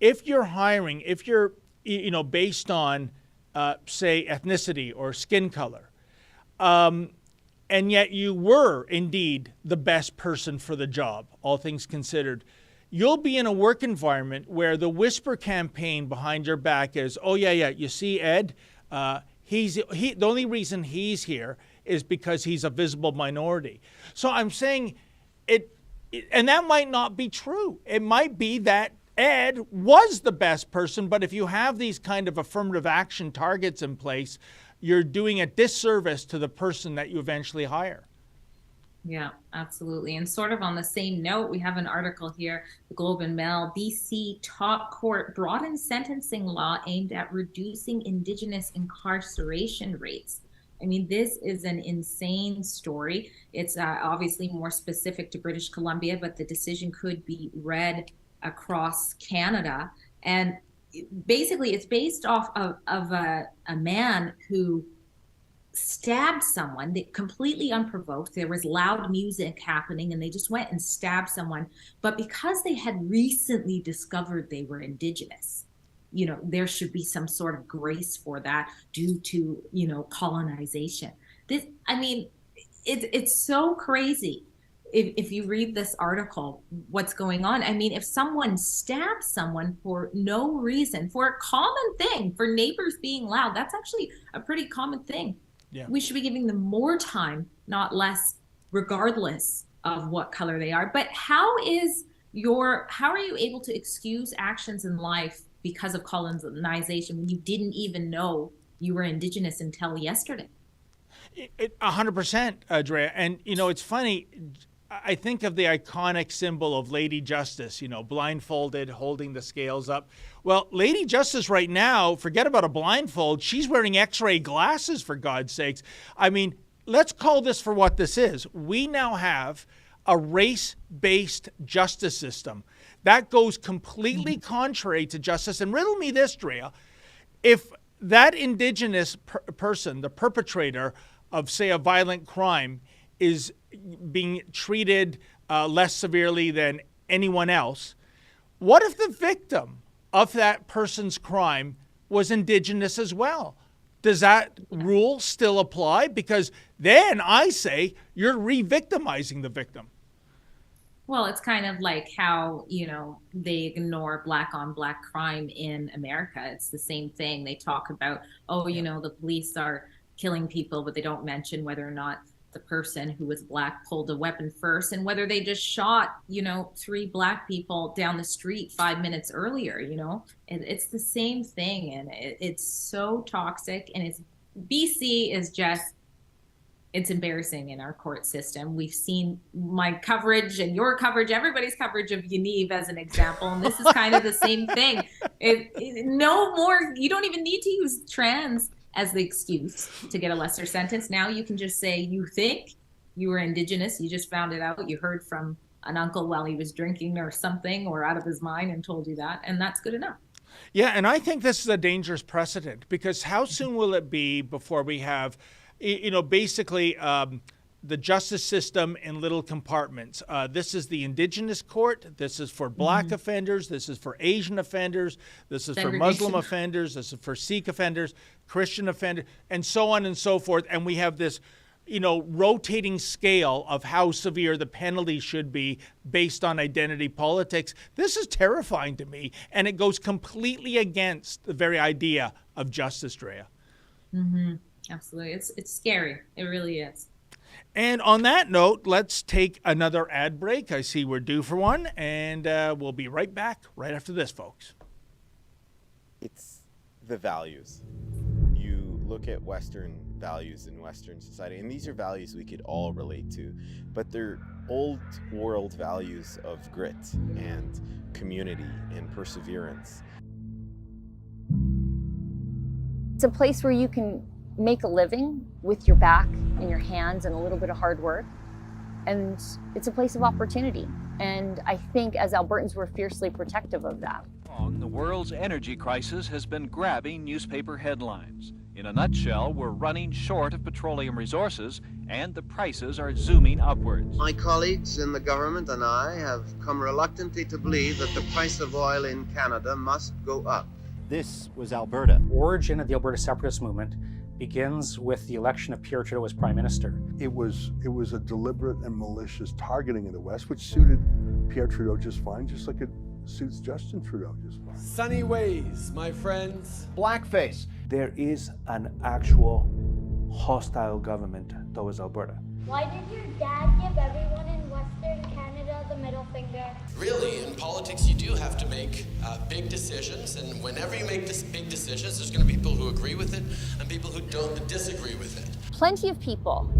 If you're hiring, if you're, you know, based on, say, ethnicity or skin color, and yet you were indeed the best person for the job, all things considered, you'll be in a work environment where the whisper campaign behind your back is, oh, yeah, you see, Ed, the only reason he's here is because he's a visible minority. So I'm saying and that might not be true. It might be that Ed was the best person, but if you have these kind of affirmative action targets in place, you're doing a disservice to the person that you eventually hire. Yeah, absolutely. And sort of on the same note, we have an article here, the Globe and Mail, BC top court broadens sentencing law aimed at reducing Indigenous incarceration rates. I mean, this is an insane story. It's obviously more specific to British Columbia, but the decision could be read across Canada. And basically, it's based off of a man who stabbed someone completely unprovoked. There was loud music happening and they just went and stabbed someone. But because they had recently discovered they were Indigenous, you know, there should be some sort of grace for that due to, you know, colonization. I mean, it's so crazy. If you read this article, what's going on. I mean, if someone stabs someone for no reason, for a common thing, for neighbors being loud, that's actually a pretty common thing. Yeah. We should be giving them more time, not less, regardless of what color they are. But how are you able to excuse actions in life because of colonization when you didn't even know you were Indigenous until yesterday? 100%, Drea. And, you know, it's funny. I think of the iconic symbol of Lady Justice, you know, blindfolded, holding the scales up. Well, Lady Justice right now, forget about a blindfold. She's wearing X-ray glasses, for God's sakes. I mean, let's call this for what this is. We now have a race-based justice system that goes completely contrary to justice. And riddle me this, Drea. If that Indigenous person, the perpetrator of, say, a violent crime, is being treated less severely than anyone else, what if the victim of that person's crime was Indigenous as well? Does that rule still apply? Because then I say you're re-victimizing the victim. Well, it's kind of like how, you know, they ignore black on black crime in America. It's the same thing. They talk about, you know, the police are killing people, but they don't mention whether or not the person who was black pulled a weapon first, and whether they just shot, you know, 3 black people down the street 5 minutes earlier. You know, it's the same thing, and it's so toxic. And BC is just, it's embarrassing in our court system. We've seen my coverage and your coverage, everybody's coverage of Yaniv as an example, and this is kind of the same thing. No more, you don't even need to use trans as the excuse to get a lesser sentence. Now you can just say you think you were Indigenous, you just found it out, you heard from an uncle while he was drinking or something, or out of his mind and told you that, and that's good enough. Yeah, and I think this is a dangerous precedent, because how soon will it be before we have, you know, basically the justice system in little compartments? This is the Indigenous court. This is for black offenders. This is for Asian offenders. This is for Muslim offenders. This is for Sikh offenders, Christian offenders, and so on and so forth. And we have this, you know, rotating scale of how severe the penalty should be based on identity politics. This is terrifying to me, and it goes completely against the very idea of justice, Drea. Absolutely. It's scary. It really is. And on that note, let's take another ad break. I see we're due for one, and we'll be right back right after this, folks. It's the values. You look at Western values in Western society, and these are values we could all relate to, but they're old world values of grit and community and perseverance. It's a place where you can make a living with your back and your hands and a little bit of hard work. And it's a place of opportunity. And I think as Albertans, we're fiercely protective of that. The world's energy crisis has been grabbing newspaper headlines. In a nutshell, we're running short of petroleum resources and the prices are zooming upwards. My colleagues in the government and I have come reluctantly to believe that the price of oil in Canada must go up. This was Alberta. Origin of the Alberta separatist movement begins with the election of Pierre Trudeau as Prime Minister. It was a deliberate and malicious targeting of the West, which suited Pierre Trudeau just fine, just like it suits Justin Trudeau just fine. Sunny ways, my friends. Blackface. There is an actual hostile government towards Alberta. Why did your dad give everyone in Western Canada the middle finger? Really, in politics, you do have to make big decisions, and whenever you make big decisions, there's going to be people who agree with it and people who don't disagree with it. Plenty of people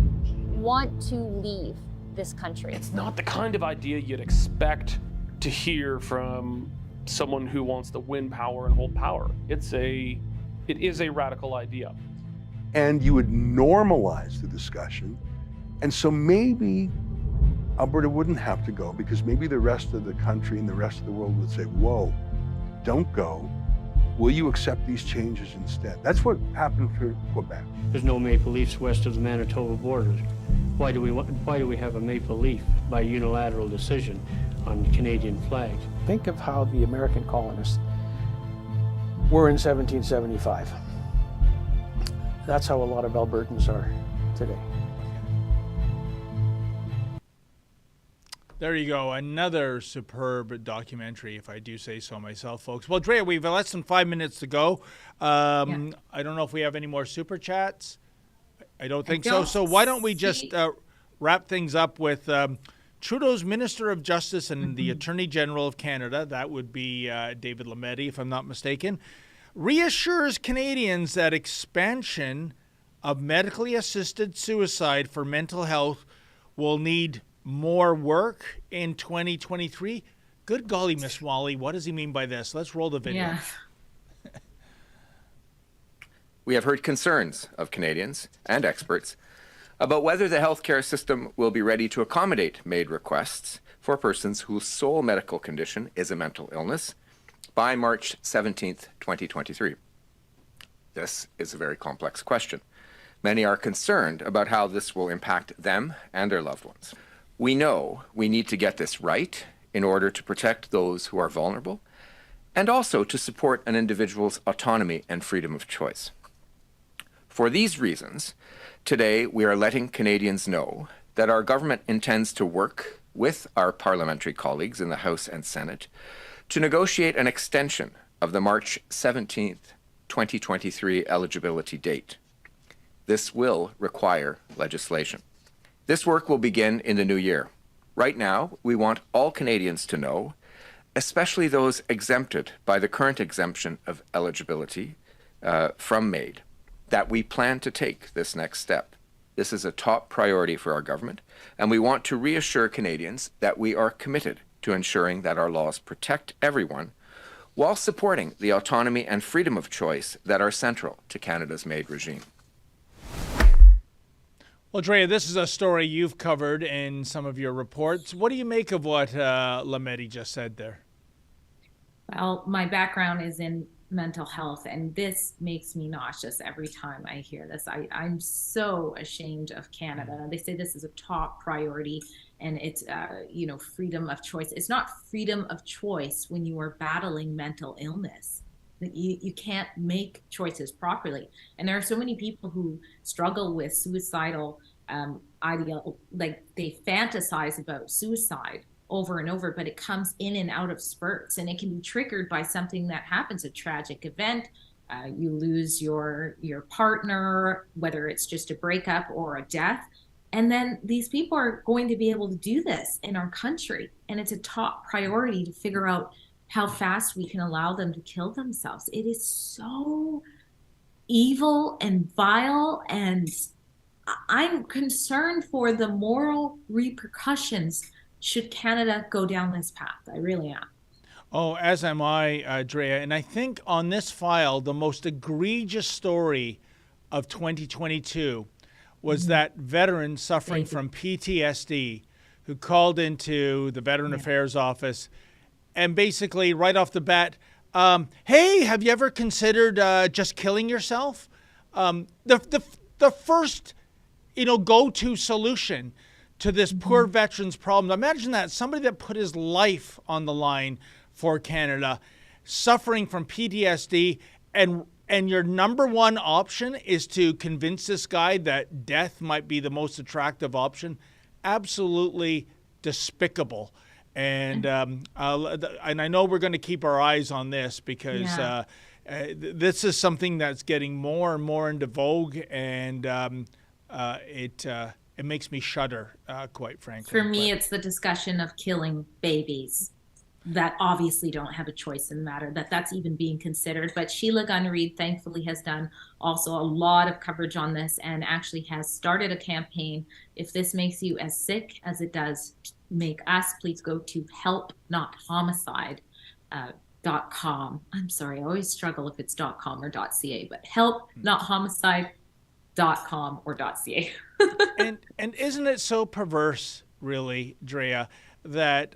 want to leave this country. It's not the kind of idea you'd expect to hear from someone who wants to win power and hold power. It is a radical idea. And you would normalize the discussion. And so maybe Alberta wouldn't have to go, because maybe the rest of the country and the rest of the world would say, whoa, don't go. Will you accept these changes instead? That's what happened for Quebec. There's no maple leafs west of the Manitoba border. Why do we have a maple leaf by unilateral decision on Canadian flags? Think of how the American colonists were in 1775. That's how a lot of Albertans are today. There you go. Another superb documentary, if I do say so myself, folks. Well, Drea, we've less than 5 minutes to go. I don't know if we have any more super chats. I don't think so. So why don't we just wrap things up with Trudeau's Minister of Justice and the Attorney General of Canada, that would be David Lametti, if I'm not mistaken, reassures Canadians that expansion of medically assisted suicide for mental health will need more work in 2023. Good golly, Miss Wally, what does he mean by this? Let's roll the video. Yeah. We have heard concerns of Canadians and experts about whether the healthcare system will be ready to accommodate MAID requests for persons whose sole medical condition is a mental illness by March 17th, 2023. This is a very complex question. Many are concerned about how this will impact them and their loved ones. We know we need to get this right in order to protect those who are vulnerable and also to support an individual's autonomy and freedom of choice. For these reasons, today we are letting Canadians know that our government intends to work with our parliamentary colleagues in the House and Senate to negotiate an extension of the March 17th, 2023 eligibility date. This will require legislation. This work will begin in the new year. Right now, we want all Canadians to know, especially those exempted by the current exemption of eligibility from MAID, that we plan to take this next step. This is a top priority for our government, and we want to reassure Canadians that we are committed to ensuring that our laws protect everyone while supporting the autonomy and freedom of choice that are central to Canada's MAID regime. Well, Drea, this is a story you've covered in some of your reports. What do you make of what Lametti just said there? Well, my background is in mental health, and this makes me nauseous every time I hear this. I'm so ashamed of Canada. They say this is a top priority, and it's freedom of choice. It's not freedom of choice when you are battling mental illness. You can't make choices properly. And there are so many people who struggle with suicidal like they fantasize about suicide over and over, but it comes in and out of spurts, and it can be triggered by something that happens, a tragic event. You lose your partner, whether it's just a breakup or a death. And then these people are going to be able to do this in our country. And it's a top priority to figure out how fast we can allow them to kill themselves. It is so evil and vile, and I'm concerned for the moral repercussions should Canada go down this path. I really am. Oh, as am I, Drea. And I think on this file, the most egregious story of 2022 was that veteran suffering from PTSD who called into the Veteran Affairs Office and basically right off the bat, hey, have you ever considered just killing yourself? The first, go-to solution to this poor veteran's problem. Imagine that, somebody that put his life on the line for Canada, suffering from PTSD, and your number one option is to convince this guy that death might be the most attractive option. Absolutely despicable. And I know we're going to keep our eyes on this because this is something that's getting more and more into vogue, and it makes me shudder, quite frankly. For me, it's the discussion of killing babies that obviously don't have a choice in the matter, that's even being considered. But Sheila Gunn Reed thankfully has done also a lot of coverage on this and actually has started a campaign. If this makes you as sick as it does make us, please go to helpnothomicide.com. I'm sorry, I always struggle if it's .com or .ca, but helpnothomicide.com or .ca. and isn't it so perverse, really, Drea, that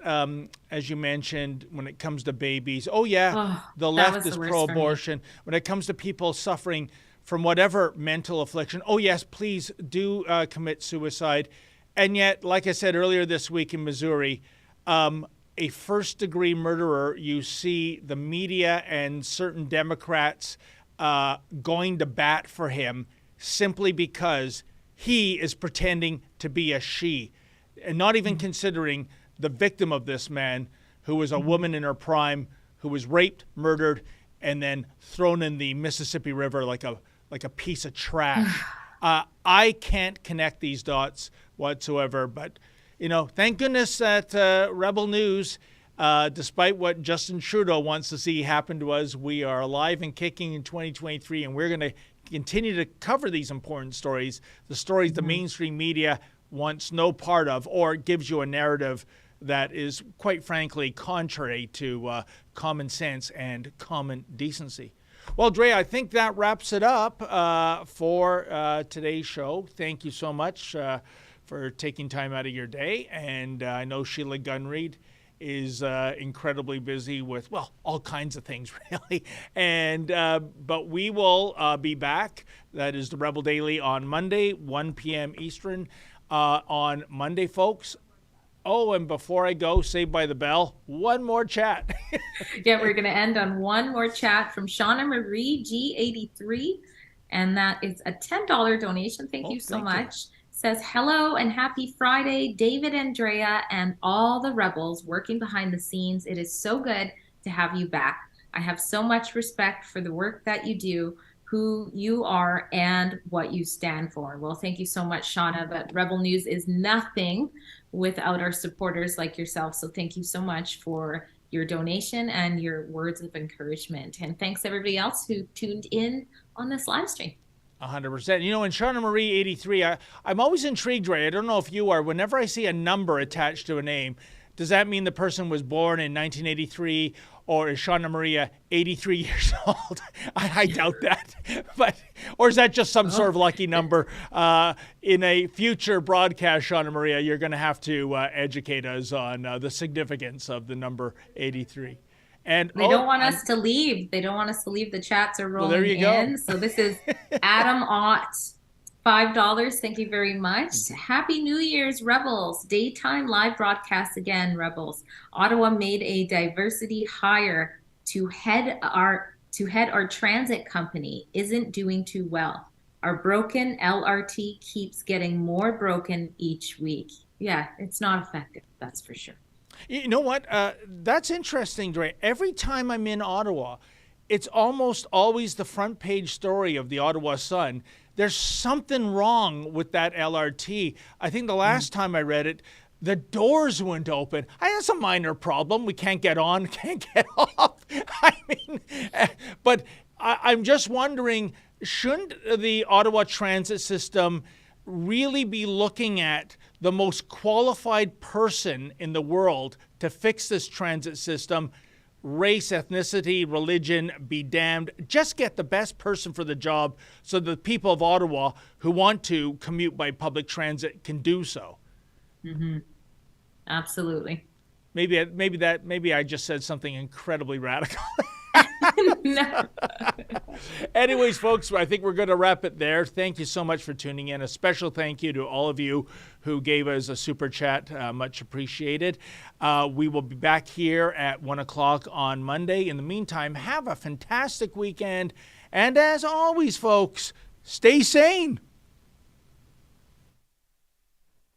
as you mentioned, when it comes to babies, the left is pro-abortion. When it comes to people suffering from whatever mental affliction, oh yes, please do commit suicide. And yet, like I said earlier this week in Missouri, a first-degree murderer, you see the media and certain Democrats going to bat for him simply because he is pretending to be a she, and not even considering the victim of this man, who was a woman in her prime, who was raped, murdered, and then thrown in the Mississippi River like a piece of trash. I can't connect these dots whatsoever, but thank goodness that Rebel News, despite what Justin Trudeau wants to see happen to us, we are alive and kicking in 2023, and we're going to continue to cover these important stories, the stories the mainstream media wants no part of, or gives you a narrative that is, quite frankly, contrary to common sense and common decency. Well, Drea, I think that wraps it up for today's show. Thank you so much for taking time out of your day. And I know Sheila Gunn Reed is incredibly busy with, all kinds of things, really. And but we will be back. That is the Rebel Daily on Monday, 1 p.m. Eastern on Monday, folks. Oh, and before I go, Saved by the Bell, one more chat. We're going to end on one more chat from Shauna Marie, G83. And that is a $10 donation. Thank you so much. Says, hello and happy Friday, David and Drea and all the rebels working behind the scenes. It is so good to have you back. I have so much respect for the work that you do, who you are, and what you stand for. Well, thank you so much, Shauna, but Rebel News is nothing without our supporters like yourself. So thank you so much for your donation and your words of encouragement. And thanks everybody else who tuned in on this live stream. 100%. In Shauna Marie 83, I'm always intrigued, Ray. I don't know if you are. Whenever I see a number attached to a name, does that mean the person was born in 1983, or is Shauna Maria 83 years old? I doubt that. Or is that just some sort of lucky number? In a future broadcast, Shauna Maria, you're going to have to educate us on the significance of the number 83. And they don't want us to leave. They don't want us to leave. The chats are rolling there you in. Go. So this is Adam Ott, $5. Thank you very much. Happy New Year's, Rebels. Daytime live broadcast again, Rebels. Ottawa made a diversity hire to head our transit company. Isn't doing too well. Our broken LRT keeps getting more broken each week. Yeah, it's not effective. That's for sure. You know what? That's interesting, Dre. Every time I'm in Ottawa, it's almost always the front page story of the Ottawa Sun. There's something wrong with that LRT. I think the last time I read it, the doors wouldn't open. That's a minor problem. We can't get on, can't get off. But I'm just wondering, shouldn't the Ottawa transit system really be looking at the most qualified person in the world to fix this transit system? Race, ethnicity, religion, be damned. Just get the best person for the job so the people of Ottawa who want to commute by public transit can do so. Mm-hmm. Absolutely. Maybe I just said something incredibly radical. No. Anyways, folks, I think we're going to wrap it there. Thank you so much for tuning in. A special thank you to all of you who gave us a super chat. Much appreciated. We will be back here at 1 o'clock on Monday. In the meantime, have a fantastic weekend. And as always, folks, stay sane.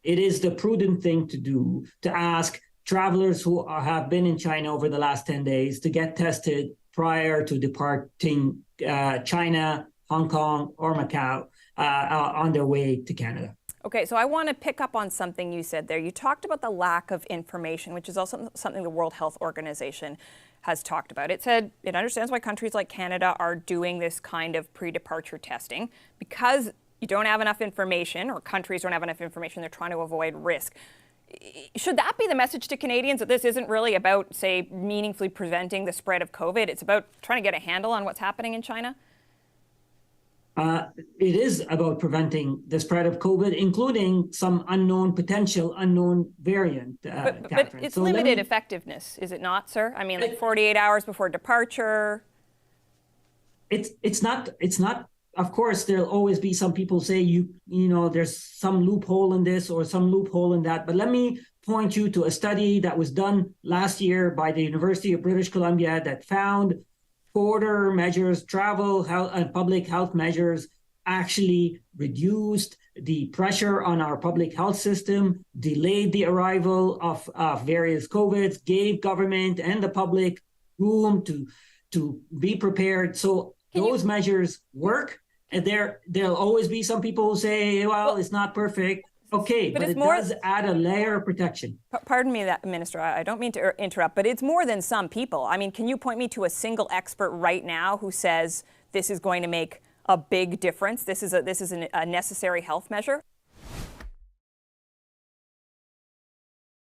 It is the prudent thing to do to ask travelers who have been in China over the last 10 days to get tested prior to departing China, Hong Kong, or Macau on their way to Canada. Okay, so I want to pick up on something you said there. You talked about the lack of information, which is also something the World Health Organization has talked about. It said it understands why countries like Canada are doing this kind of pre-departure testing because you don't have enough information, or countries don't have enough information. They're trying to avoid risk. Should that be the message to Canadians, that this isn't really about, say, meaningfully preventing the spread of COVID? It's about trying to get a handle on what's happening in China? It is about preventing the spread of COVID, including some potential unknown variant. But it's limited effectiveness, is it not, sir? I mean, like 48 hours before departure. It's not. Of course, there'll always be some people say, you know, there's some loophole in this or some loophole in that. But let me point you to a study that was done last year by the University of British Columbia that found border measures, travel health, and public health measures actually reduced the pressure on our public health system, delayed the arrival of various COVIDs, gave government and the public room to be prepared. So those measures work. And there'll always be some people who say, well, it's not perfect. Okay, but it does add a layer of protection. Pardon me, Minister, I don't mean to interrupt, but it's more than some people. I mean, can you point me to a single expert right now who says this is going to make a big difference? This is a necessary health measure?